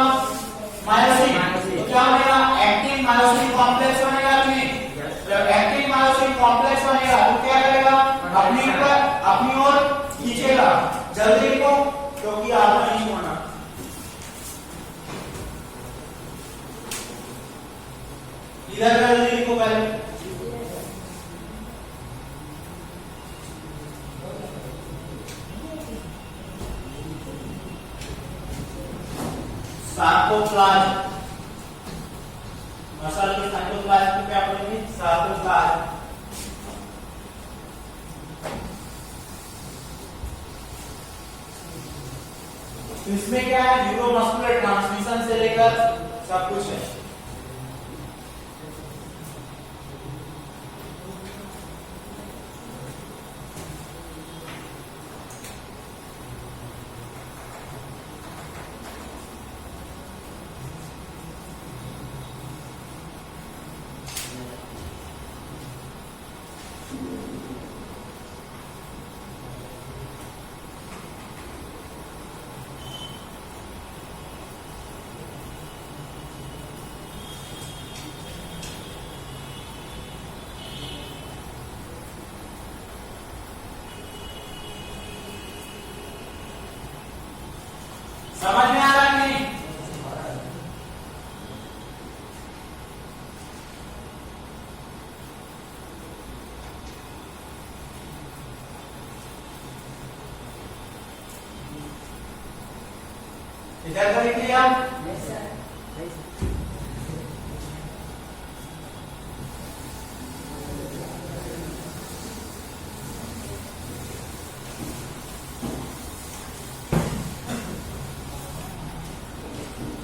Speaker 1: मायोसिन। तो क्या बनेगा? एक्टिन मायोसिन कॉम्प्लेक्स बनेगा कि नहीं? जब एक्टिन मायोसिन कॉम्प्लेक्स बनेगा तो क्या करेगा? अपनी ओर खींचेगा। जल्दी को, क्योंकि आधा नहीं होना। इधर जल्दी को पहले सार्कोप्लाज्म, मसल के सार्कोप्लाज्म को क्या बोलेंगे? सार्कोप्लाज्म। इसमें क्या है? न्यूरोमस्कुलर ट्रांसमिशन से लेकर सब कुछ है। समझ में आ रहा है नहीं? इधर तो लिख लिया।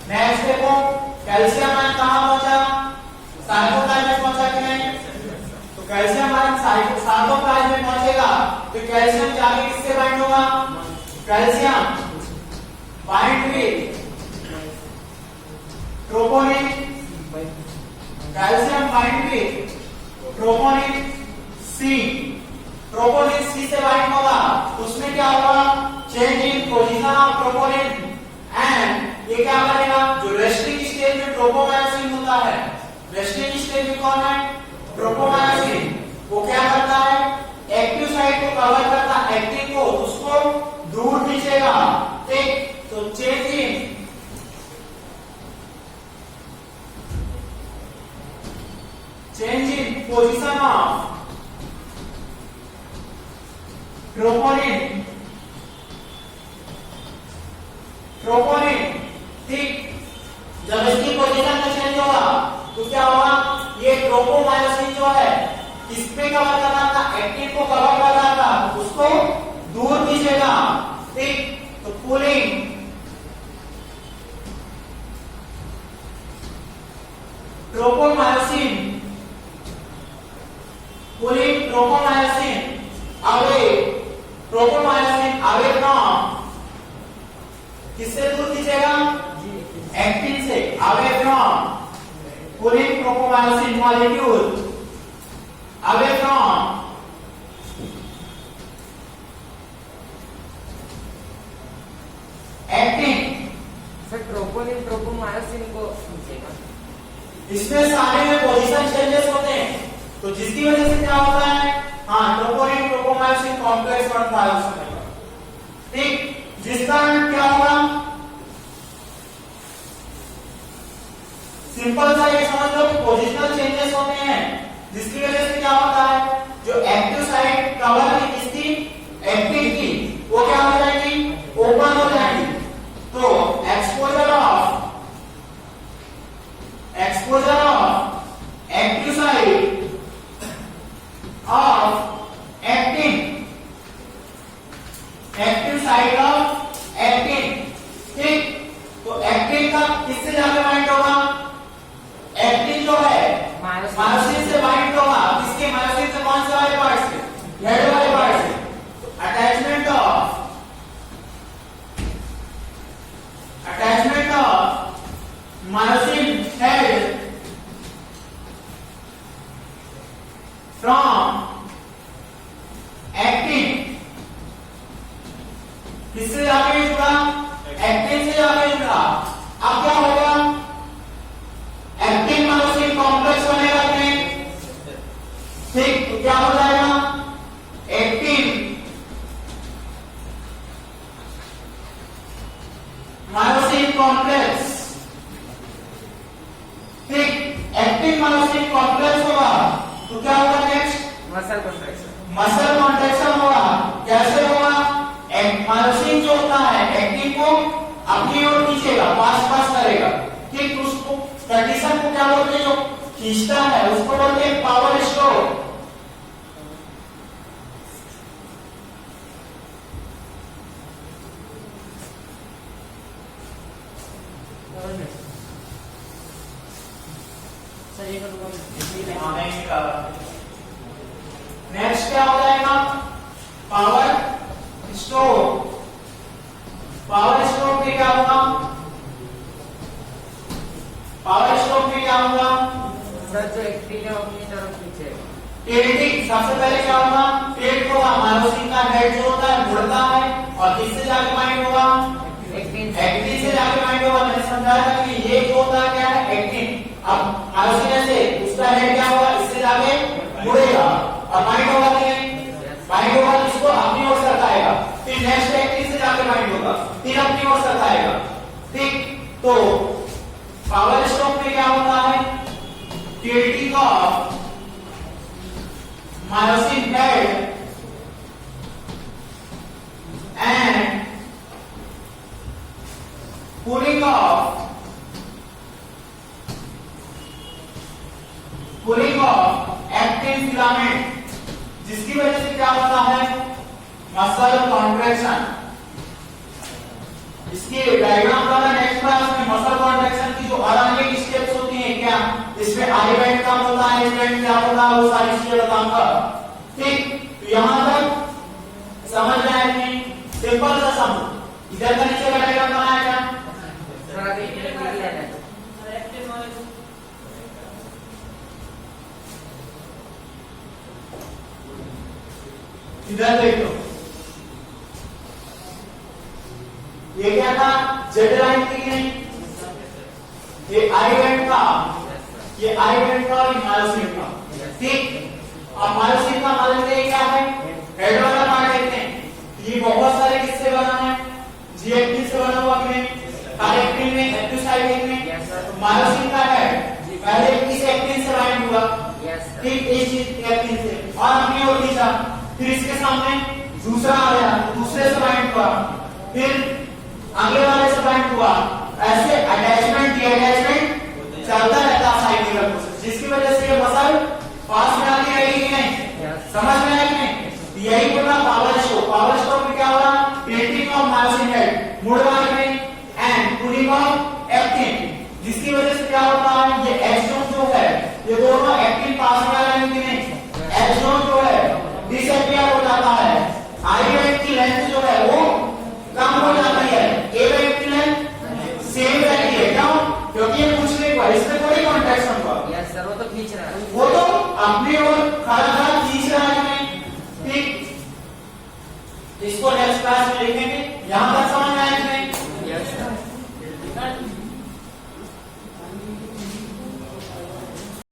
Speaker 1: नेक्स्ट देखो, कैल्शियम आयन कहां पहुंचा? सार्कोप्लाज्म में पहुंचा कि नहीं? तो कैल्शियम आयन सार्कोप्लाज्म में पहुंचेगा तो कैल्शियम जाके किससे बाइंड होगा? Calcium bind with troponin, calcium bind with troponin C, troponin C से बाइंड होगा। उसमें क्या होगा? Change in position of troponin and ये क्या करेगा? जो रेस्टिंग स्टेज में ट्रोपोमायोसिन होता है, रेस्टिंग स्टेज में कौन है? ट्रोपोमायोसिन। वो क्या करता है? एक्टिव साइट को कवर करता है, एक्टिन को, उसको दूर खींचेगा, ठीक। तो change in position of troponin, ठीक। जब इसकी पोजीशन में चेंज होगा तो क्या होगा, ये ट्रोपोमायोसिन जो है किसपे कवर कर रहा था, एक्टिन को कवर कर रहा था, उसको दूर खींचेगा, ठीक। तो pulling tropomyosin, tropomyosin away from, किससे दूर खींचेगा, एक्टिन से, away from, pulling tropomyosin molecule away from actin.
Speaker 2: Sir troponin tropomyosin को खींचेगा।
Speaker 1: इसमें सारे में पोजीशन चेंजेस होते हैं, तो जिसकी वजह से क्या होता है, हाँ, ट्रोपोनिन ट्रोपोमायोसिन कॉम्प्लेक्स बनता है उस समय, ठीक। जिस कारण क्या होगा, सिंपल सा ये समझ लो कि पोजिशनल चेंजेस होते हैं, जिसकी वजह से क्या होता है, जो एक्टिव साइट कवर है किसकी, एक्टिन की, वो क्या हो जाएगी, ओपन हो जाएगी। तो exposure of active site of actin, ठीक। तो एक्टिन का किससे जाके बाइंड होगा, एक्टिन जो है मायोसिन से बाइंड होगा, किसके, मायोसिन से, कौन से वाले पार्ट से, हेड वाले पार्ट से। तो attachment of myosin head from actin, किससे जाके जुड़ा, एक्टिन से जाके जुड़ा। अब क्या होगा, एक्टिन मायोसिन कॉम्प्लेक्स बनेगा कि नहीं, ठीक। तो क्या हो जाएगा, एक्टिन मायोसिन कॉम्प्लेक्स, ठीक। एक्टिन मायोसिन कॉम्प्लेक्स होगा तो क्या होगा, next
Speaker 2: muscle contraction,
Speaker 1: muscle contraction होगा। कैसे होगा, मायोसिन जो होता है एक्टिन को अपनी ओर खींचेगा, पास करेगा, ठीक। उसको कंडीशन को क्या बोलते हैं, जो खींचता है उसको बोलते हैं पावर स्ट्रोक। नेक्स्ट क्या हो जाएगा, पावर स्ट्रोक। पावर स्ट्रोक में क्या होगा,
Speaker 2: सर जो एक्टिन है अपनी तरफ खींचेगा,
Speaker 1: टिल्टिंग। सबसे पहले क्या होगा, टिल्ट होगा, मायोसिन का हेड जो होता है मुड़ता है, और किससे जाके बाइंड होगा, एक्टिन से जाके बाइंड होगा। मैंने समझाया था कि ये जो होता है क्या है, एक्टिन। अब मायोसिन से उसका हेड क्या होगा, इससे जाके मुड़ेगा और बाइंड होगा कि नहीं, बाइंड होगा, इसको अपनी ओर सरकाएगा, फिर नेक्स्ट एक्टिन से जाके बाइंड होगा, फिर अपनी ओर सरकाएगा, ठीक। तो पावर स्ट्रोक में क्या होता है, tilting of myosin head and pulling of actin filament, जिसकी वजह से क्या होता है, मसल कॉन्ट्रैक्शन। इसकी डायग्राम द्वारा नेक्स्ट क्लास में मसल कॉन्ट्रैक्शन की जो अलग स्टेप्स होती हैं, क्या इसमें आई बैंड कम होता है, एस बैंड क्या होता है, वो सारी चीजें बताऊंगा, ठीक। तो यहां तक समझ में आया कि सिंपल सा समझ, इधर का नीचे का डायग्राम बनाया क्या, इधर देख लो, ये क्या था, जेड लाइन थी कि नहीं, ये आई बैंड था, ये आई बैंड था और ये मायोसिन था, ठीक। अब मायोसिन का मान लेते हैं क्या है, हेड वाला पार्ट देखते हैं, ये बहुत सारे किससे बना जी एक्टिन से बना हुआ कि नहीं, कार्य एक्टिन में एक्टिव साइड में
Speaker 2: Yes, sir.
Speaker 1: मायोसिन का है पहले इस एक्टिन से बाइंड हुआ,
Speaker 2: यस सर।
Speaker 1: ठीक इस एक्टिन से, और हमने और खींचा, फिर इसके सामने दूसरा आ गया, दूसरे से बाइंड हुआ, फिर आगे वाले से बाइंड हुआ, ऐसे अटैचमेंट डीअटैचमेंट चलता रहता साइक्लिकल प्रोसेस, जिसकी वजह से ये मसल पास में आती रहेगी कि नहीं,
Speaker 2: Yes.
Speaker 1: समझ में आया कि नहीं। यही बोला पावर स्ट्रोक, पावर स्ट्रोक में क्या हो रहा, प्लेटिंग ऑफ मायोसिन हेड, मुड़वाने में एंड पुलिंग ऑफ एक्टिन, जिसकी वजह से क्या होता है, ये एच जोन जो है, ये दोनों एक्टिन पास में आ रहे हैं कि नहीं, एच जोन जो है डिसअपियर हो जाता है, आई वेव की लेंथ जो है वो कम हो जाती है, ए वेव की लेंथ सेम रहती है, क्यों, क्योंकि ये कुछ नहीं हुआ, इसमें थोड़ी कॉन्ट्रैक्शन हुआ,
Speaker 2: यस सर, वो तो खींच रहा है।
Speaker 1: वो तो अपनी ओर खड़ा खड़ा खींच रहा है कि नहीं, ठीक। इसको नेक्स्ट क्लास में लिखेंगे।